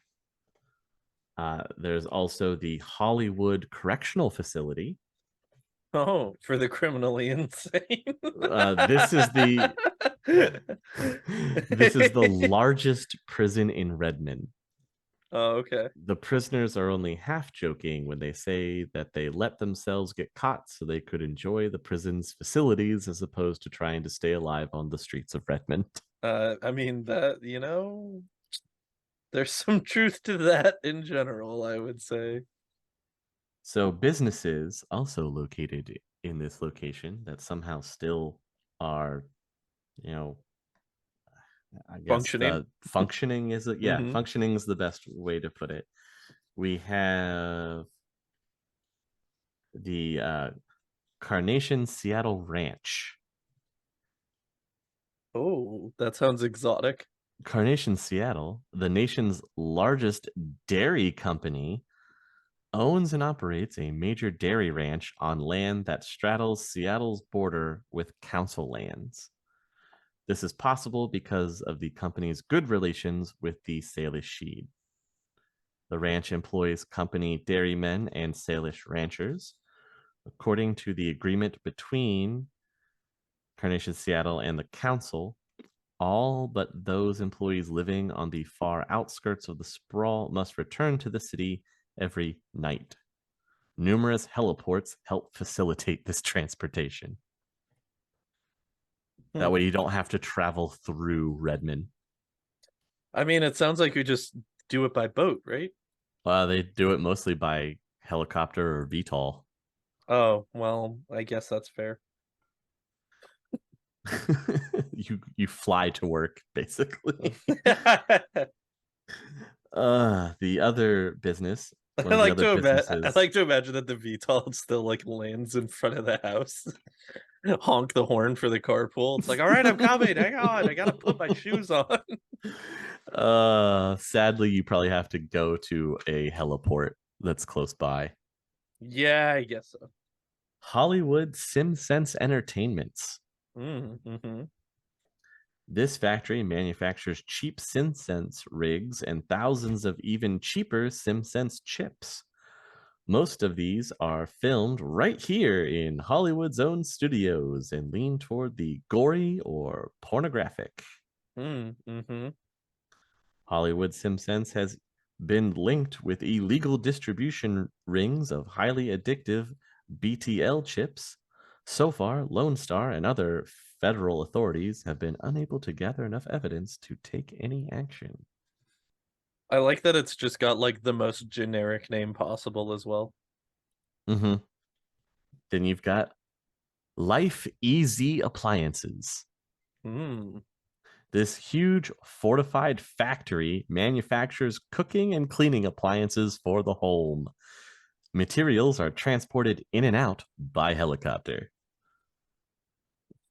There's also the Hollywood Correctional Facility. Oh, for the criminally insane. This is the this is the largest prison in Redmond. Oh, okay. The prisoners are only half joking when they say that they let themselves get caught so they could enjoy the prison's facilities as opposed to trying to stay alive on the streets of Redmond. I mean that, there's some truth to that in general, I would say. So businesses also located in this location that somehow still are, you know, I guess Functioning. functioning is Hmm. functioning is the best way to put it. We have the Carnation Seattle Ranch. Oh, that sounds exotic. Carnation Seattle, the nation's largest dairy company, owns and operates a major dairy ranch on land that straddles Seattle's border with council lands. This is possible because of the company's good relations with the Salish Sheed. The ranch employs company dairymen and Salish ranchers. According to the agreement between Carnation Seattle and the council, all but those employees living on the far outskirts of the sprawl must return to the city every night. Numerous heliports help facilitate this transportation. That way you don't have to travel through Redmond. I mean, it sounds like you just do it by boat, right? They do it mostly by helicopter or VTOL. Oh, well, I guess that's fair. You fly to work basically. The other business, one of the other I businesses. like to imagine that the VTOL still like lands in front of the house. Honk the horn for the carpool. It's like, all right, I'm coming. Hang on, I gotta put my shoes on. Sadly, you probably have to go to a heliport that's close by. Yeah, I guess so. Hollywood SimSense Entertainments. Mm-hmm. This factory manufactures cheap SimSense rigs and thousands of even cheaper SimSense chips. Most of these are filmed right here in Hollywood's own studios and lean toward the gory or pornographic. Mm-hmm. Hollywood SimSense has been linked with illegal distribution rings of highly addictive BTL chips. So far, Lone Star and other federal authorities have been unable to gather enough evidence to take any action. I like that it's just got like the most generic name possible as well. Mm-hmm. Then you've got Life Easy Appliances. Hmm. This huge fortified factory manufactures cooking and cleaning appliances for the home. Materials are transported in and out by helicopter.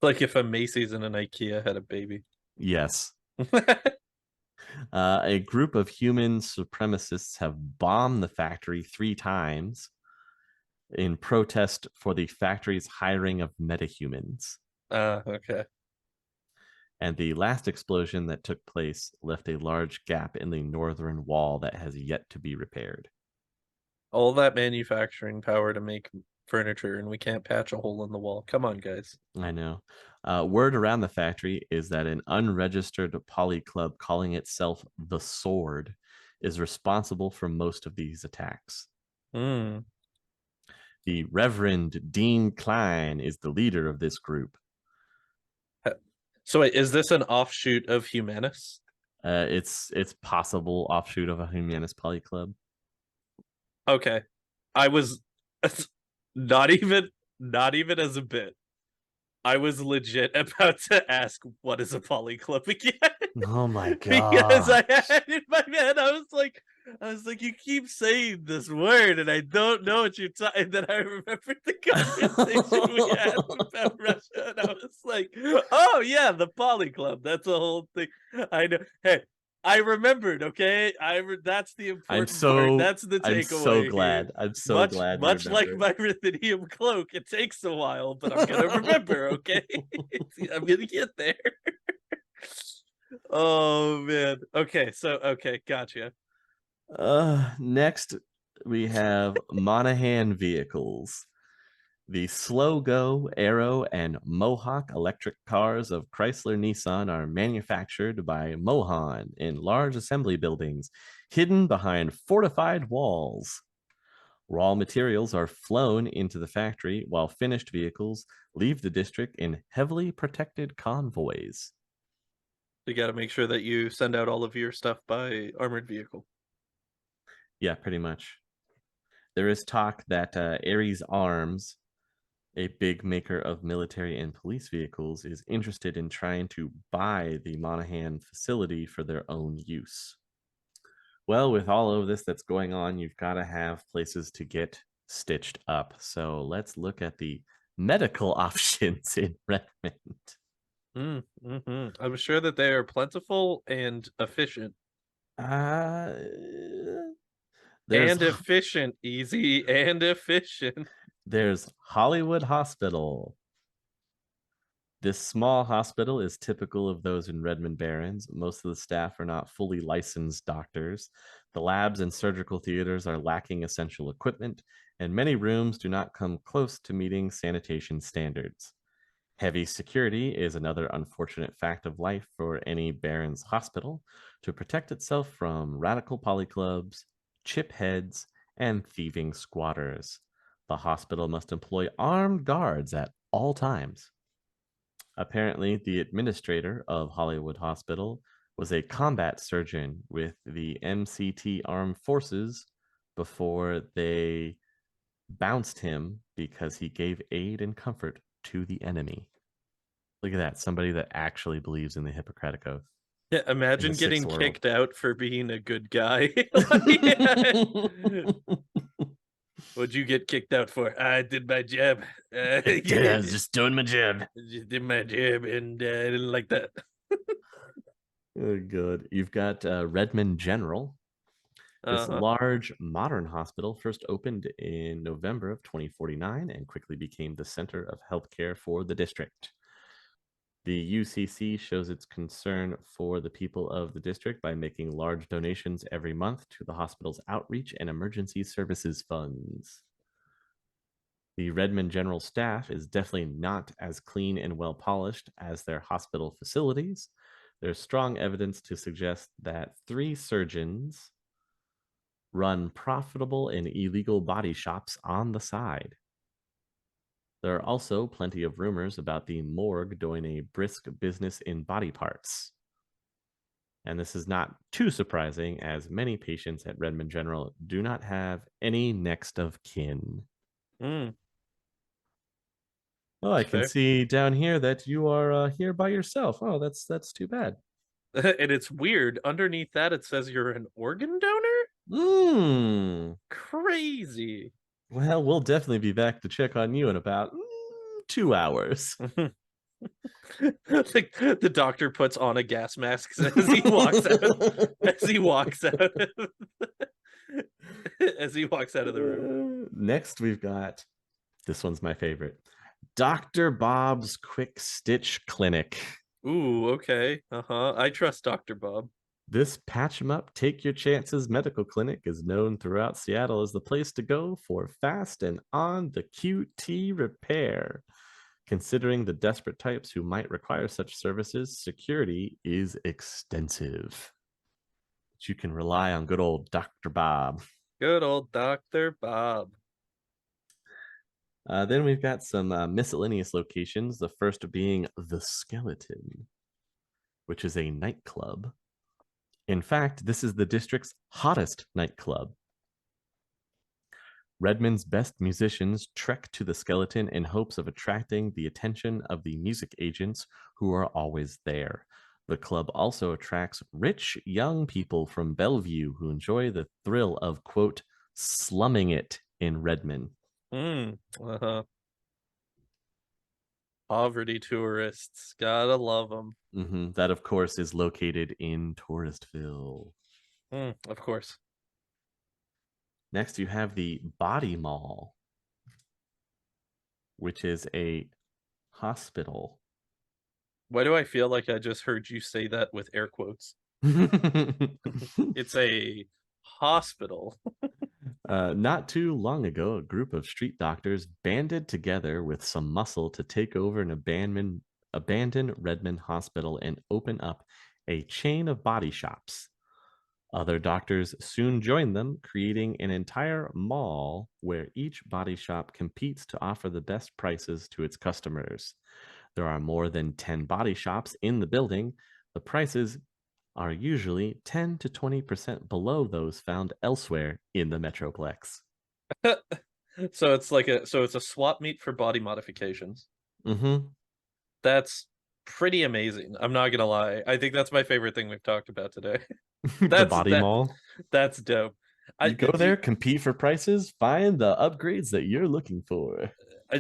Like if a Macy's and an IKEA had a baby. Yes. A group of human supremacists have bombed the factory 3 times in protest for the factory's hiring of metahumans. Okay. And the last explosion that took place left a large gap in the northern wall that has yet to be repaired. All that manufacturing power to make furniture, and we can't patch a hole in the wall. Come on, guys. I know. Word around the factory is that an unregistered poly club calling itself the Sword is responsible for most of these attacks. Hmm. The Reverend Dean Klein is the leader of this group. So wait, is this an offshoot of Humanus? It's possible offshoot of a Humanist poly club. Okay. I was not even not even as a bit. I was legit about to ask what is a polyclub again Oh my because I gosh. had in my head I was like you keep saying this word and I don't know what you're talking. And then I remembered the conversation we had about Russia and I was like, oh yeah, the poly club. That's a whole thing. I know. Hey, I remembered. Okay, that's the I'm important part. so That's the I'm so takeaway here. glad. I'm so Much, glad you much like remember. my ruthenium cloak, it takes a while, but I'm gonna remember. Okay, I'm gonna get there. Oh man. Okay, gotcha. Next we have Monahan vehicles. The Slow Go, Arrow, and Mohawk electric cars of Chrysler Nissan are manufactured by Mohan in large assembly buildings hidden behind fortified walls. Raw materials are flown into the factory while finished vehicles leave the district in heavily protected convoys. You got to make sure that you send out all of your stuff by armored vehicle. Yeah, pretty much. There is talk that Ares Arms, a big maker of military and police vehicles, is interested in trying to buy the Monahan facility for their own use. Well, with all of this that's going on, you've got to have places to get stitched up. So let's look at the medical options in Redmond. I'm sure that they are plentiful and efficient. Uh, there's And efficient, easy and efficient. there's Hollywood Hospital. This small hospital is typical of those in Redmond Barrens. Most of the staff are not fully licensed doctors. The labs and surgical theaters are lacking essential equipment, and many rooms do not come close to meeting sanitation standards. Heavy security is another unfortunate fact of life for any Barrens hospital to protect itself from radical polyclubs, chip heads, and thieving squatters. The hospital must employ armed guards at all times. Apparently, the administrator of Hollywood Hospital was a combat surgeon with the MCT Armed Forces before they bounced him because he gave aid and comfort to the enemy. Look at that. Somebody that actually believes in the Hippocratic Oath Yeah, in the imagine sixth getting world. kicked out for being a good guy. Like, what'd you get kicked out for? I did my job. Dude, I was just doing my job. Just did my job and I didn't like that. Oh, good. You've got Redmond General. This Uh-huh. large modern hospital first opened in November of 2049 and quickly became the center of healthcare for the district. The UCC shows its concern for the people of the district by making large donations every month to the hospital's outreach and emergency services funds. The Redmond General staff is definitely not as clean and well polished as their hospital facilities. There's strong evidence to suggest that 3 surgeons run profitable and illegal body shops on the side. There are also plenty of rumors about the morgue doing a brisk business in body parts. And this is not too surprising, as many patients at Redmond General do not have any next of kin. Mm, Oh, I it's can fair. see down here that you are here by yourself. Oh, that's too bad. And it's weird. Underneath that, it says you're an organ donor? Hmm. Crazy. Well, we'll definitely be back to check on you in about 2 hours. Like the doctor puts on a gas mask as he walks out. As he walks out. As he walks out of the room. Next, we've got this one's my favorite, Dr. Bob's Quick Stitch Clinic. Ooh, okay. Uh-huh. I trust Dr. Bob. This patch 'em up, take your chances medical clinic is known throughout Seattle as the place to go for fast and on the QT repair. Considering the desperate types who might require such services, security is extensive. But you can rely on good old Dr. Bob. Good old Dr. Bob. Then we've got some miscellaneous locations. The first being the Skeleton, which is a nightclub. In fact, this is the district's hottest nightclub. Redmond's best musicians trek to the Skeleton in hopes of attracting the attention of the music agents who are always there. The club also attracts rich young people from Bellevue who enjoy the thrill of, quote, slumming it in Redmond. Uh-huh. Poverty tourists. Gotta love them. That, of course, is located in Touristville. Of course. Next, you have the Body Mall, which is a hospital. Why do I feel like I just heard you say that with air quotes? It's a hospital. Not too long ago, a group of street doctors banded together with some muscle to take over an abandoned Redmond hospital and open up a chain of body shops. Other doctors soon joined them, creating an entire mall where each body shop competes to offer the best prices to its customers. There are more than 10 body shops in the building. The prices are usually 10 to 20% below those found elsewhere in the Metroplex. So it's a swap meet for body modifications. Mm-hmm. That's pretty amazing. I'm not gonna lie. I think that's my favorite thing we've talked about today. The That's body that mall. that's dope. I You go do there, compete for prices, find the upgrades that you're looking for.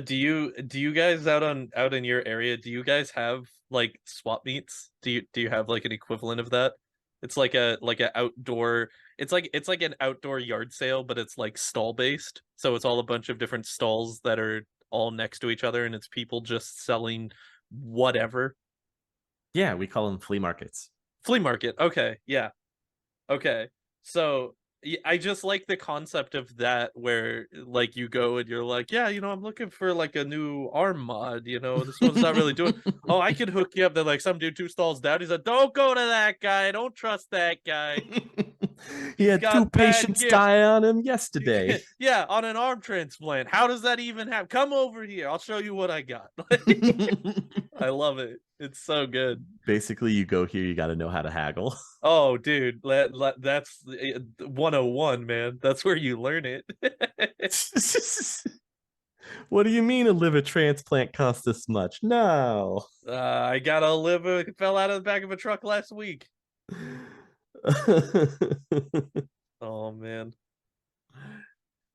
do you guys out in your area, do you guys have like swap meets? Do you have like an equivalent of that? It's like a outdoor it's like an outdoor yard sale, but it's like stall based. So it's all a bunch of different stalls that are all next to each other and it's people just selling whatever. Yeah, we call them flea markets. Flea market. Okay. Yeah. Okay. So I just like the concept of that where like you go and you're like, yeah, I'm looking for like a new arm mod, this one's not really doing. Oh, I can hook you up. They're like some dude 2 stalls down. He's like, don't go to that guy. Don't trust that guy. He He's had two got bad patients gear. die on him yesterday. Yeah, on an arm transplant. How does that even happen? Come over here. I'll show you what I got. I love it. It's so good. Basically, you go here, you got to know how to haggle. Oh, dude, that's 101, man. That's where you learn it. What do you mean a liver transplant costs this much? No. I got a liver fell out of the back of a truck last week. Oh man.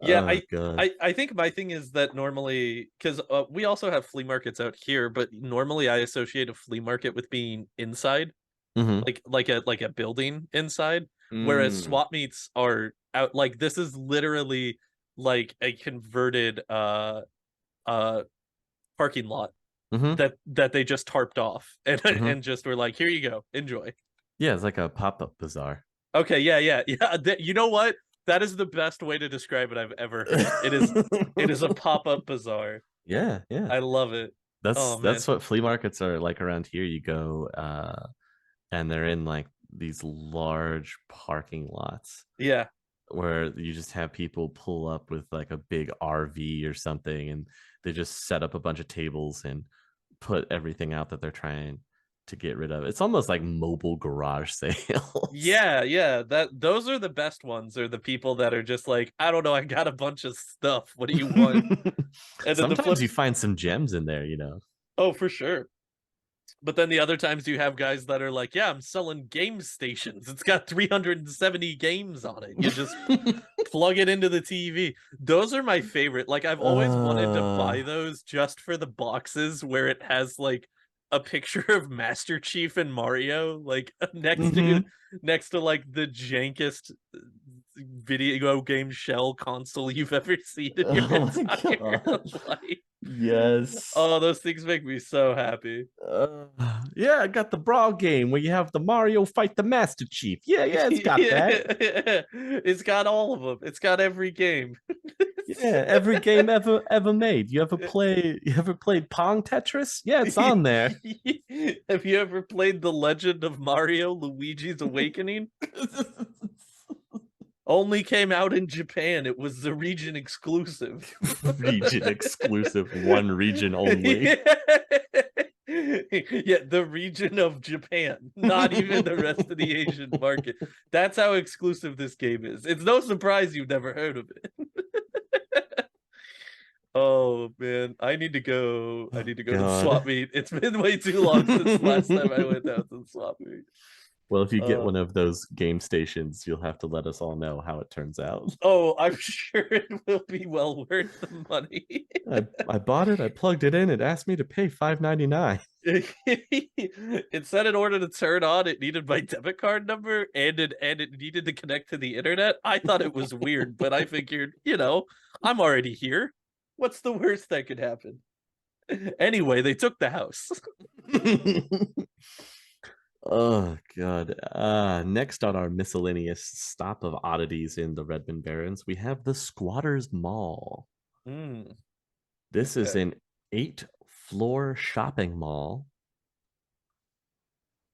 Yeah, Oh god. I think my thing is that normally because we also have flea markets out here, but normally I associate a flea market with being inside, Mm-hmm. like a building inside, whereas Mm. swap meets are out. Like this is literally like a converted uh parking lot Mm-hmm. that they just tarped off and Mm-hmm. and just were like, here you go, enjoy. Yeah, it's like a pop-up bazaar. Okay, yeah. You know what? That is the best way to describe it I've ever heard. It is a pop-up bazaar. Yeah, yeah. I love it. That's Oh man. that's what flea markets are like around here. You go and they're in like these large parking lots Yeah. where you just have people pull up with like a big RV or something and they just set up a bunch of tables and put everything out that they're trying to get rid of. It's almost like mobile garage sales. Yeah, that those are the best ones, are the people that are just like, I don't know, I got a bunch of stuff. What do you want? And then the Sometimes you flips, find some gems in there, you know. oh, for sure. But then the other times you have guys that are like, yeah, I'm selling game stations. It's got 370 games on it. You just plug it into the TV. Those are my favorite. Like, I've always wanted to buy uh, those just for the boxes where it has like a picture of Master Chief and Mario, like mhm. next to like the jankest video game shell console you've ever seen in your Oh my entire god. life. Yes. Oh, those things make me so happy. Uh, yeah, I got the Brawl game where you have the Mario fight the Master Chief. Yeah, yeah, it's got that. It's got all of them. It's got every game. Yeah, every game ever made. You ever played Pong Tetris? Yeah, it's on there. Have you ever played The Legend of Mario Luigi's Awakening? Only came out in Japan. It was the region exclusive. Region exclusive, one region only. Yeah. Yeah, the region of Japan, not even the rest of the Asian market. That's how exclusive this game is. It's no surprise you've never heard of it. Oh man, I need to go. I Oh need to go to the swap God. meet. It's been way too long since last time I went out to the swap meet. Well, if you get Uh, one of those game stations, you'll have to let us all know how it turns out. oh, I'm sure it will be well worth the money. I bought it, I plugged it in, it asked me to pay $5.99. It said in order to turn on, it needed my debit card number and it needed to connect to the internet. I thought it was weird, but I figured, I'm already here. What's the worst that could happen? Anyway, they took the house. Oh God. Next on our miscellaneous stop of oddities in the Redmond Barrens, we have the Squatters Mall. Mm, This is okay. an 8-floor shopping mall.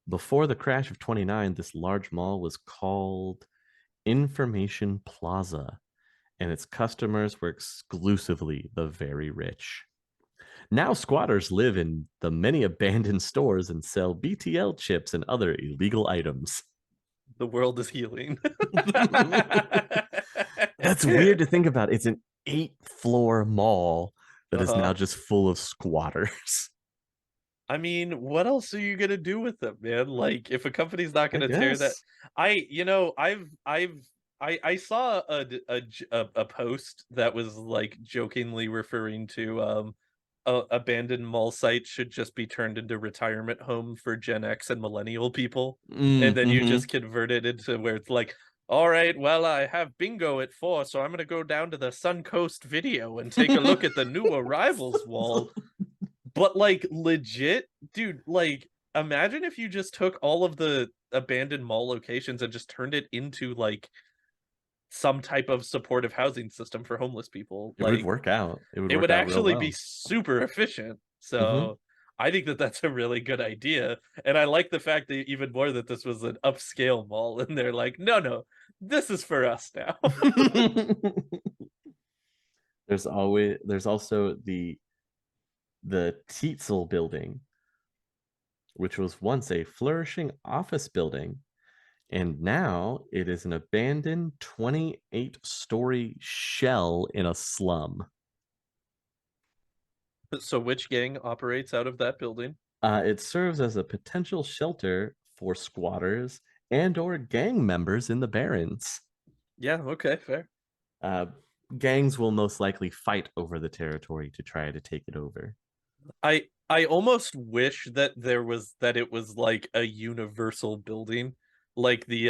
Before the crash of 29, this large mall was called Information Plaza, and its customers were exclusively the very rich. Now squatters live in the many abandoned stores and sell BTL chips and other illegal items. The world is healing. That's weird to think about. It's an 8-floor mall that is Uh-huh. now just full of squatters. I mean, what else are you gonna do with them, man? Like, if a company's not I gonna tear that, guess. I saw a post that was like jokingly referring to abandoned mall sites should just be turned into retirement home for Gen X and millennial people, and then you Mm-hmm. just convert it into where it's like, all right, well, I have bingo at 4, so I'm gonna go down to the Suncoast Video and take a look at the new arrivals wall. But like legit, dude, like imagine if you just took all of the abandoned mall locations and just turned it into like some type of supportive housing system for homeless people. It would Like work out. It would it work would out real actually be well. super efficient. Mm-hmm. So I think that that's a really good idea. And I like the fact that even more that this was an upscale mall and they're like, no, no, this is for us now. There's also the Tietzel building, which was once a flourishing office building, and now it is an abandoned 28-story shell in a slum. So which gang operates out of that building? It serves as a potential shelter for squatters and or gang members in the Barrens. Yeah, okay, fair. Uh, Gangs will most likely fight over the territory to try to take it over. I almost wish that it was like a universal building, like the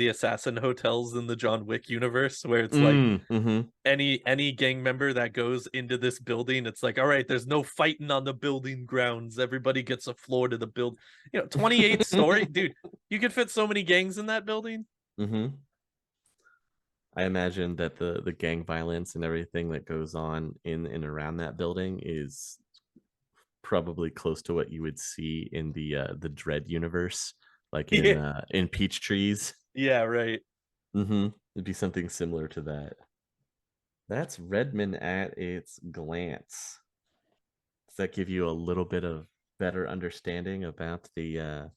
assassin hotels in the John Wick universe, where it's like Mm-hmm. any gang member that goes into this building, it's like, all right, there's no fighting on the building grounds. Everybody gets a floor to the build. 28 story, dude. You could fit so many gangs in that building. Mm-hmm. I imagine that the gang violence and everything that goes on in and around that building is probably close to what you would see in the Dread universe, like Yeah, in Peach Trees. yeah, right. Mm-hmm. It'd be something similar to that. That's Redmond at its glance. Does that give you a little bit of better understanding about the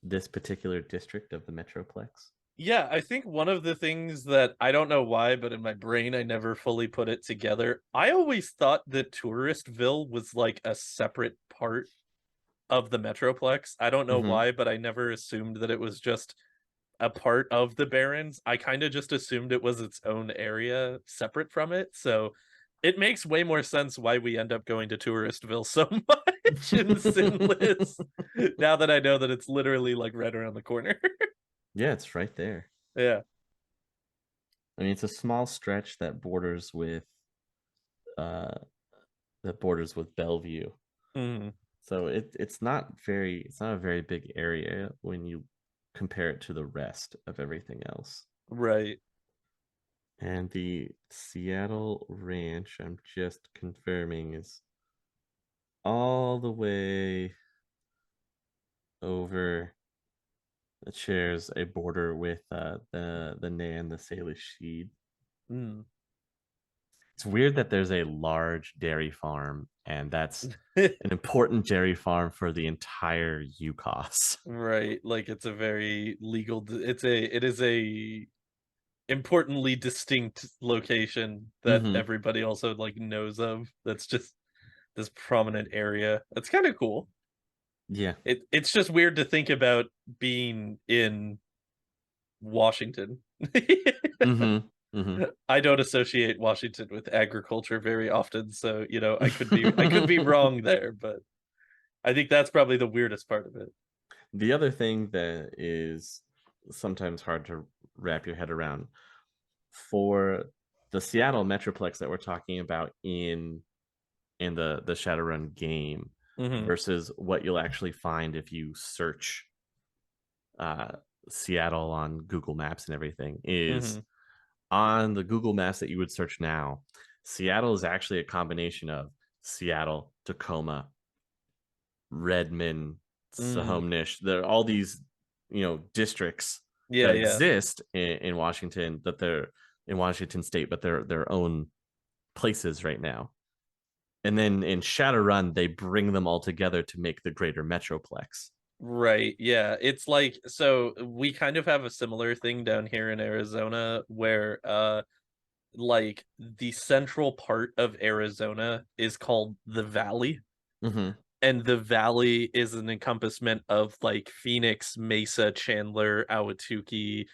this particular district of the Metroplex? Yeah, I think one of the things that I don't know why, but in my brain I never fully put it together. I always thought that Touristville was like a separate part of the Metroplex. I don't know Hmm. why, but I never assumed that it was just a part of the Barrens. I kind of just assumed it was its own area separate from it. So it makes way more sense why we end up going to Touristville so much in Sinless now that I know that it's literally like right around the corner. Yeah, it's right there. Yeah. I mean, it's a small stretch uh that borders with Bellevue. Mhm. So it's not a very big area when you compare it to the rest of everything else. Right. And the Seattle Ranch, I'm just confirming, is all the way over. It shares a border with the Nan, the Salish Seed. Mm. It's weird that there's a large dairy farm, and that's an important dairy farm for the entire UCOS. Right. Like it's a very it is a importantly distinct location that Hmm. everybody also like knows of. That's just this prominent area. That's kind of cool. Yeah. It's just weird to think about being in Washington. Hmm. Hmm. I don't associate Washington with agriculture very often, so I could be wrong there, but I think that's probably the weirdest part of it. The other thing that is sometimes hard to wrap your head around for the Seattle Metroplex that we're talking about in the Shadowrun game Hmm. versus what you'll actually find if you search uh, Seattle on Google Maps and everything is Hmm. on the Google Maps that you would search now. Seattle is actually a combination of Seattle, Tacoma, Redmond, Mm. Sahomnish. There are all these, districts Yeah, that yeah. exist in Washington that they're in Washington State, but they're their own places right now. And then in Shadowrun, they bring them all together to make the greater Metroplex. Right. Yeah. It's like so we kind of have a similar thing down here in Arizona where like the central part of Arizona is called the Valley, Hmm. and the Valley is an encompassment of like Phoenix, Mesa, Chandler, Ahwatukee,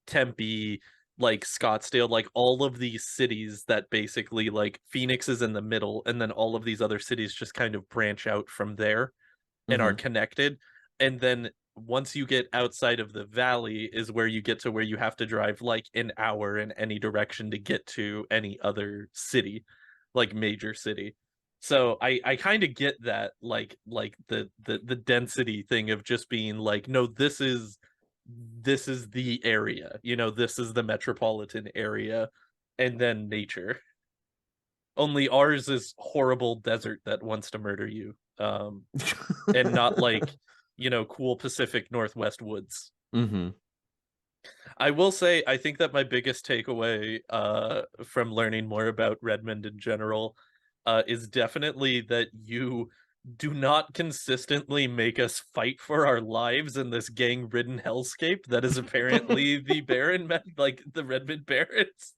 Tempe, like Scottsdale, like all of these cities that basically like Phoenix is in the middle, and then all of these other cities just kind of branch out from there and are Hmm. connected. And then once you get outside of the valley is where you get to where you have to drive like an hour in any direction to get to any other city, like major city. So I kind of get that like the density thing of just being like, no, this is the area, this is the metropolitan area, and then nature. Only ours is horrible desert that wants to murder you. And not like, cool Pacific Northwest woods. Hmm. I will say, I think that my biggest takeaway from learning more about Redmond in general is definitely that you do not consistently make us fight for our lives in this gang-ridden hellscape that is apparently the like the Redmond Barrens.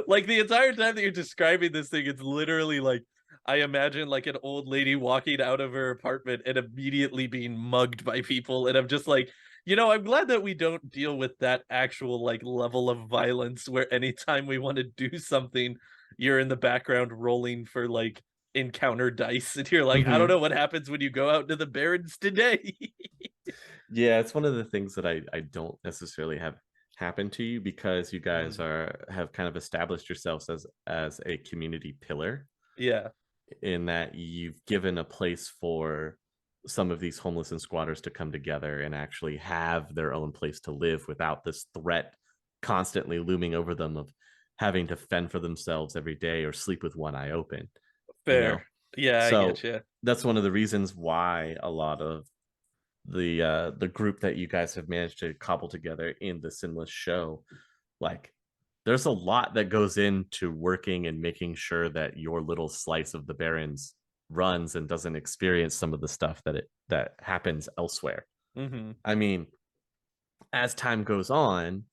Like the entire time that you're describing this thing, it's literally like I imagine like an old lady walking out of her apartment and immediately being mugged by people, and I'm just like, I'm glad that we don't deal with that actual like level of violence where anytime we want to do something, you're in the background rolling for like encounter dice and you're like, I don't Hmm. know what happens when you go out to the Barrens today. Yeah, it's one of the things that I don't necessarily have happen to you because you guys Mm, are have kind of established yourselves as a community pillar yeah, in that you've given a place for some of these homeless and squatters to come together and actually have their own place to live without this threat constantly looming over them of having to fend for themselves every day or sleep with one eye open, you fair. know? Yeah, I get So you. that's one of the reasons why a lot of the group that you guys have managed to cobble together in the Sinless show, like there's a lot that goes into working and making sure that your little slice of the Barrens runs and doesn't experience some of the stuff that happens elsewhere. Mm-hmm. I mean, as time goes on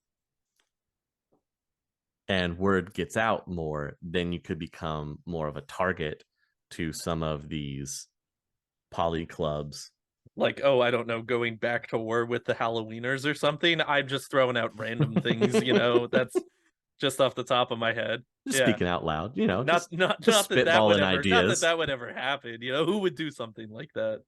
and word gets out more, then you could become more of a target to some of these poly clubs. Like, oh, I don't know, going back to war with the Halloweeners or something. I'm just throwing out random things, that's just off the top of my head. Just Yeah. speaking out loud, Not not just not that that would spitballing ever not that ideas. that would ever happen. Who would do something like that?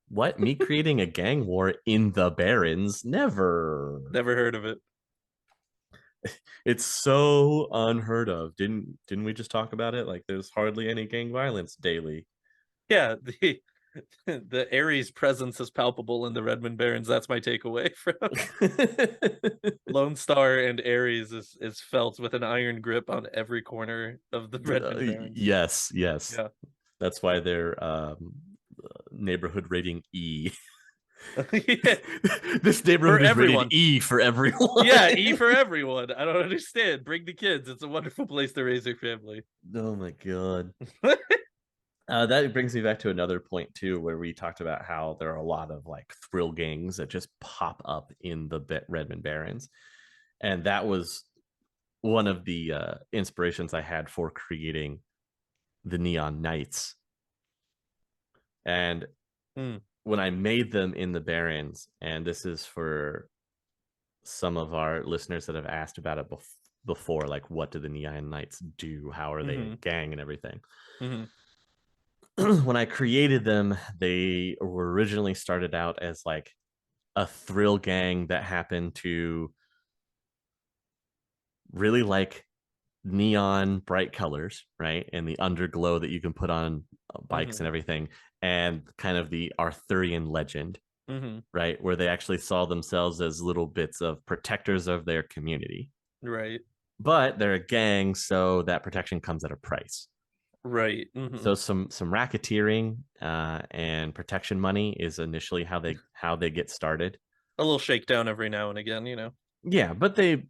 What? Me creating a gang war in the Barrens? Never. Never heard of it. It's so unheard of. Didn't we just talk about it? Like there's hardly any gang violence daily. Yeah, the Ares presence is palpable in the Redmond Barrens. That's my takeaway from Lone Star, and Ares is felt with an iron grip on every corner of the Redmond Barrens. Yes, yes. Yeah. That's why they're neighborhood rating E. Yeah. This For neighborhood is rated everyone. E for everyone. Yeah, E for everyone. I don't understand. Bring the kids. It's a wonderful place to raise your family. Oh my god. That brings me back to another point too, where we talked about how there are a lot of like thrill gangs that just pop up in the Redmond Barrens, and that was one of the inspirations I had for creating the Neon Knights. And Mm, when I made them in the Barrens, and this is for some of our listeners that have asked about it before, like what do the Neon Knights do? How are they a hmm gang and everything? hmm When I created them, they were originally started out as like a thrill gang that happened to really like neon bright colors, right? And the underglow that you can put on bikes hmm and everything, and kind of the Arthurian legend, hmm right? Where they actually saw themselves as little bits of protectors of their community. Right. But they're a gang, so that protection comes at a price. Right. Hmm. So some racketeering and protection money is initially how they get started. A little shakedown every now and again. Yeah, but they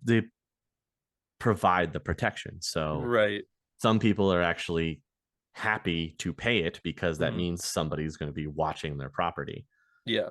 provide the protection. So Right. some people are actually happy to pay it because that Hmm. means somebody's going to be watching their property, Yeah.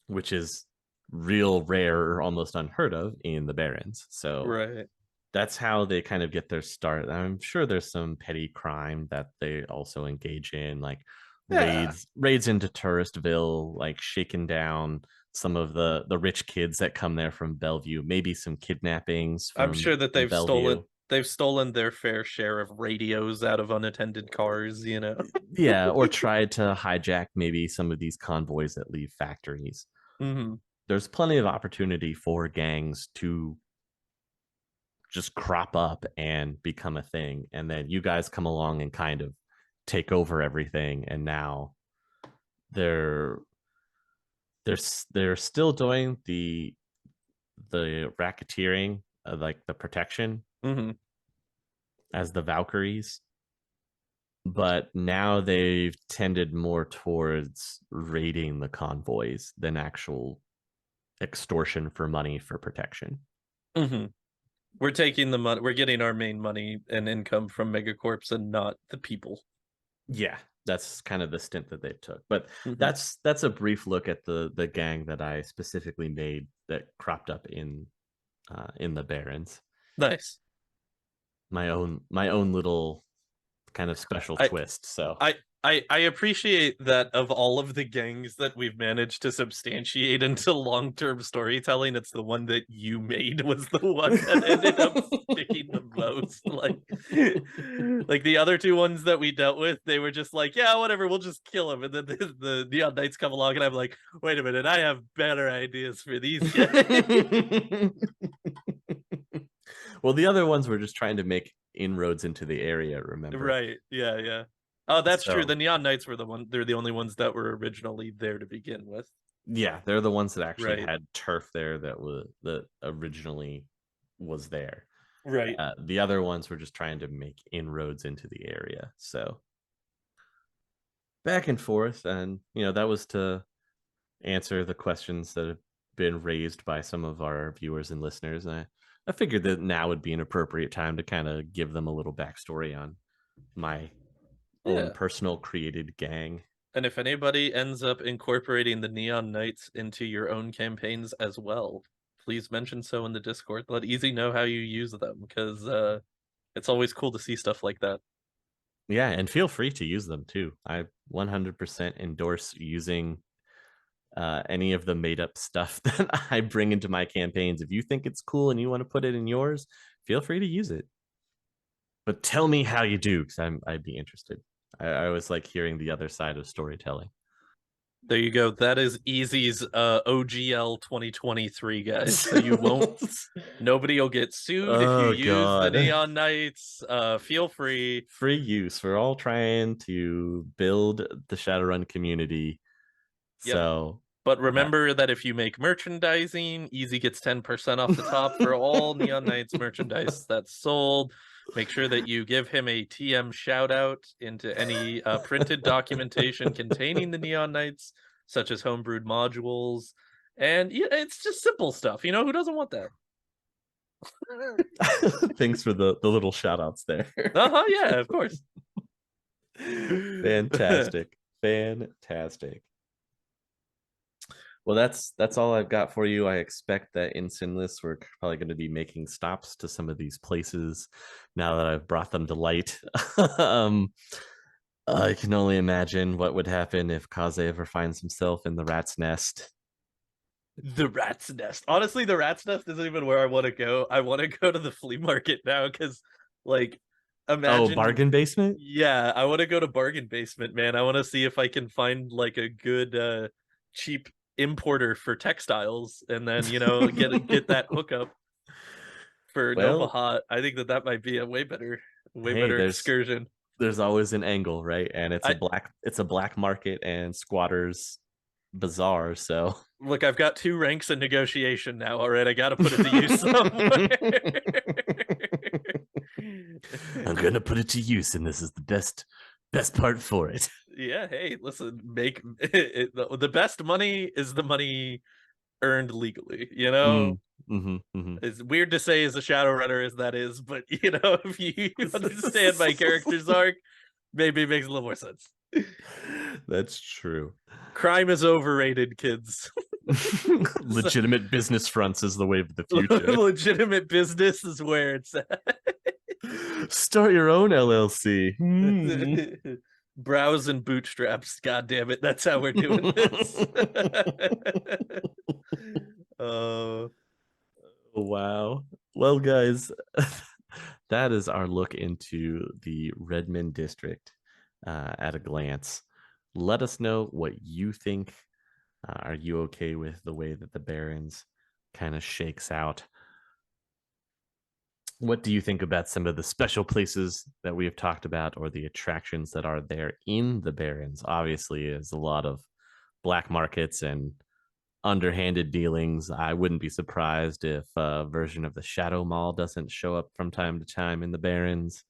which is real rare or almost unheard of in the Barrens. So Right. that's how they kind of get their start. I'm sure there's some petty crime that they also engage in, like Yeah. raids into Touristville, like shaking down some of the rich kids that come there from Bellevue, maybe some kidnappings I'm from sure that Bellevue. they've stolen their fair share of radios out of unattended cars. Yeah, or tried to hijack maybe some of these convoys that leave factories. Hmm. There's plenty of opportunity for gangs to just crop up and become a thing, and then you guys come along and kind of take over everything, and now they're they're they're still doing the racketeering, like the protection Hmm. as the Valkyries, but now they've tended more towards raiding the convoys than actual extortion for money for protection. Hmm. We're taking the money. We're getting our main money and income from megacorps and not the people. Yeah, that's kind of the stint that they took. But Hmm. that's a brief look at the gang that I specifically made that cropped up in the Barrens. Nice. My own little kind of special I twist. So I appreciate that of all of the gangs that we've managed to substantiate into long-term storytelling, it's the one that you made was the one that ended up sticking the most. Like the other two ones that we dealt with, they were just like, yeah, whatever, we'll just kill him. And then the Neon Knights come along, and I'm like, wait a minute, I have better ideas for these guys. well, the other ones were just trying to make inroads into the area, remember? Right. Yeah, yeah. Oh, that's true. The So Neon Knights they're the only ones that were originally there to begin with. yeah, they're the ones that actually Right. had turf there that originally was there. Right. The other ones were just trying to make inroads into the area. So back and forth, and that was to answer the questions that have been raised by some of our viewers and listeners. And I figured that now would be an appropriate time to kind of give them a little backstory on my own Yeah. personal created gang. And if anybody ends up incorporating the Neon Knights into your own campaigns as well, please mention so in the Discord. Let Easy know how you use them, because it's always cool to see stuff like that. Yeah, and feel free to use them too. I 100% endorse using any of the made up stuff that I bring into my campaigns. If you think it's cool and you want to put it in yours, feel free to use it. But tell me how you do, because I'd be interested. I always like hearing the other side of storytelling. There you go. That is Easy's OGL 2023, guys. So you won't nobody will get sued if you Oh use the god. Neon Knights. Feel free. Free use. We're all trying to build the Shadowrun community. Yep. So But uh, remember that if you make merchandising, Easy gets 10% off the top for all Neon Knights merchandise that's sold. Make sure that you give him a TM shout out into any printed documentation containing the Neon Knights, such as homebrewed modules. And yeah, it's just simple stuff. You know, who doesn't want that? thanks for the little shout outs there. Uh-huh, yeah, of course. Fantastic. Fantastic. Well, that's all I've got for you. I expect that in Sinless, we're probably going to be making stops to some of these places now that I've brought them to light. um, I can only imagine what would happen if Kaze ever finds himself in the rat's nest. The rat's nest. Honestly, the rat's nest isn't even where I want to go. I want to go to the flea market now because, like, Oh, imagine. bargain basement? Yeah, I want to go to Bargain Basement, man. I want to see if I can find like a good, cheap importer for textiles, and then get that hookup for Nova Well, Hot. I think that that might be a way hey, better there's excursion. there's always an angle, right? And I it's a black market and squatters bazaar, so look, I've got 2 ranks in negotiation now. All right, I got to put it to use somewhere. I'm gonna put it to use, and this is the best part for it. Yeah, hey, listen, make the best money is the money earned legally, you know? Mm-hmm. It's weird to say as a Shadowrunner as that is, but if you understand my character's arc, maybe it makes a little more sense. That's true. Crime is overrated, kids. So, Legitimate business fronts is the way of the future. legitimate business is where it's at. Start your own LLC. Brows and bootstraps. God damn it. That's how we're doing this. uh Wow. Well, guys, that is our look into the Redmond district at a glance. Let us know what you think. Are you okay with the way that the Barrens kind of shakes out? What do you think about some of the special places that we have talked about or the attractions that are there in the Barrens? Obviously, there's a lot of black markets and underhanded dealings. I wouldn't be surprised if a version of the Shadow Mall doesn't show up from time to time in the Barrens.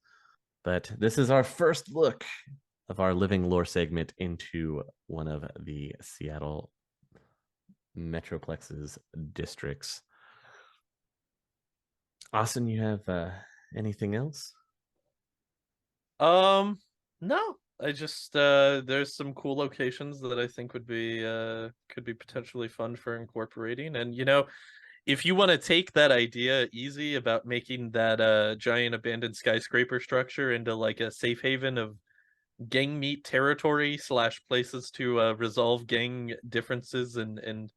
But this is our first look of our living lore segment into one of the Seattle Metroplex's districts. Austin, you have anything else? no. I just there's some cool locations that I think could be potentially fun for incorporating. And if you want to take that idea easy about making that giant abandoned skyscraper structure into like a safe haven of gang meat territory slash places to resolve gang differences and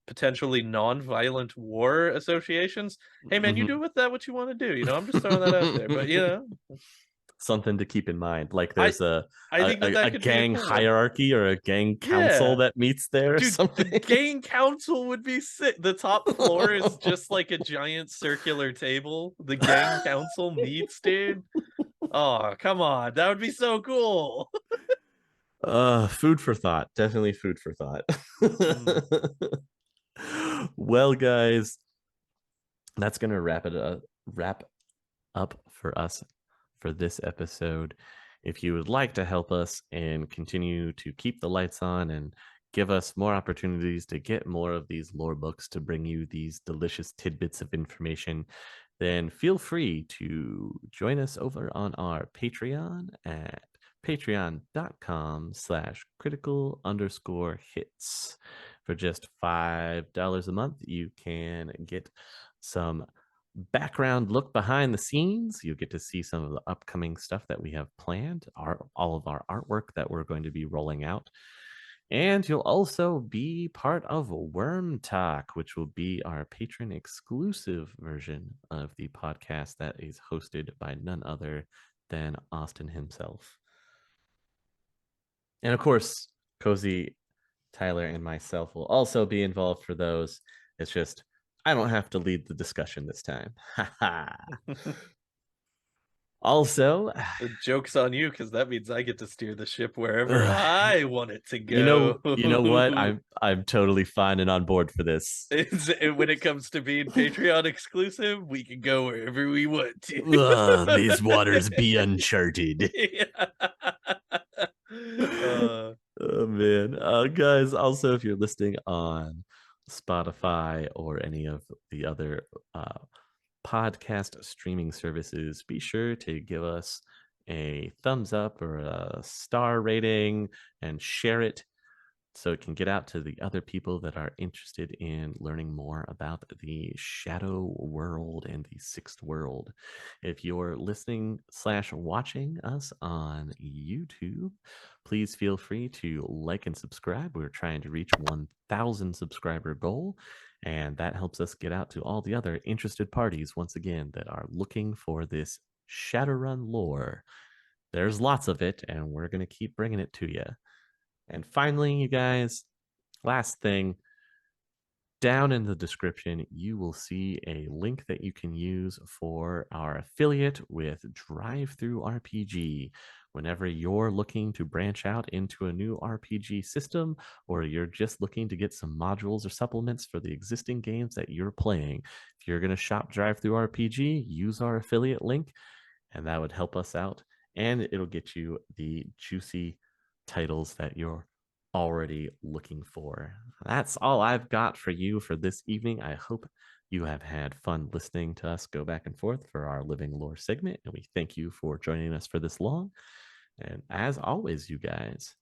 potentially non-violent war associations, hey man, you do with that what you want to do. I'm just throwing that out there. But Something to keep in mind. Like I there's I think that that a could be a gang cool one. hierarchy or a gang council Yeah. that meets there or Dude, the something. gang council would be sick. The top floor is just like a giant circular table. The gang council meets, dude. Oh, come on. That would be so cool. Food for thought. Definitely food for thought. Mm. Well, guys, that's gonna wrap up for us for this episode. If you would like to help us and continue to keep the lights on and give us more opportunities to get more of these lore books to bring you these delicious tidbits of information, then feel free to join us over on our Patreon at patreon.com/critical_hits. For just $5 a month, you can get some background look behind the scenes. You'll get to see some of the upcoming stuff that we have planned, all of our artwork that we're going to be rolling out. And you'll also be part of Worm Talk, which will be our patron exclusive version of the podcast that is hosted by none other than Austin himself. And of course, Cozy, Tyler, and myself will also be involved for those. It's just I don't have to lead the discussion this time. Also, The joke's on you because that means I get to steer the ship wherever I want it to you go. know what? I'm totally fine and on board for this. When it comes to being Patreon exclusive, we can go wherever we want to. These waters be uncharted. Oh man, guys. Also, if you're listening on Spotify or any of the other podcast streaming services, be sure to give us a thumbs up or a star rating and share it so it can get out to the other people that are interested in learning more about the shadow world and the sixth world. If you're listening / watching us on YouTube, please feel free to like and subscribe. We're trying to reach 1,000 subscriber goal, and that helps us get out to all the other interested parties, once again, that are looking for this Shadowrun lore. There's lots of it, and we're going to keep bringing it to you. And finally, you guys, last thing, down in the description, you will see a link that you can use for our affiliate with Drive-Thru RPG. Whenever you're looking to branch out into a new RPG system, or you're just looking to get some modules or supplements for the existing games that you're playing, if you're going to shop Drive-Thru RPG, use our affiliate link, and that would help us out. And it'll get you the juicy titles that you're already looking for. That's all I've got for you for this evening. I hope you have had fun listening to us go back and forth for our Living Lore segment, and we thank you for joining us for this long. And as always, you guys,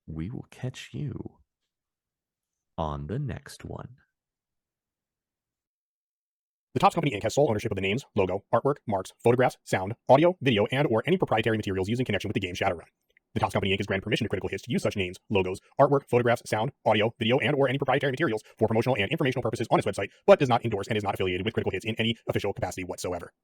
we will catch you on the next one. The Topps Company Inc. has sole ownership of the names, logo, artwork, marks, photographs, sound, audio, video, and or any proprietary materials used in connection with the game Shadowrun. The Topps Company Inc. has granted permission to Critical Hits to use such names, logos, artwork, photographs, sound, audio, video, and or any proprietary materials for promotional and informational purposes on its website, but does not endorse and is not affiliated with Critical Hits in any official capacity whatsoever.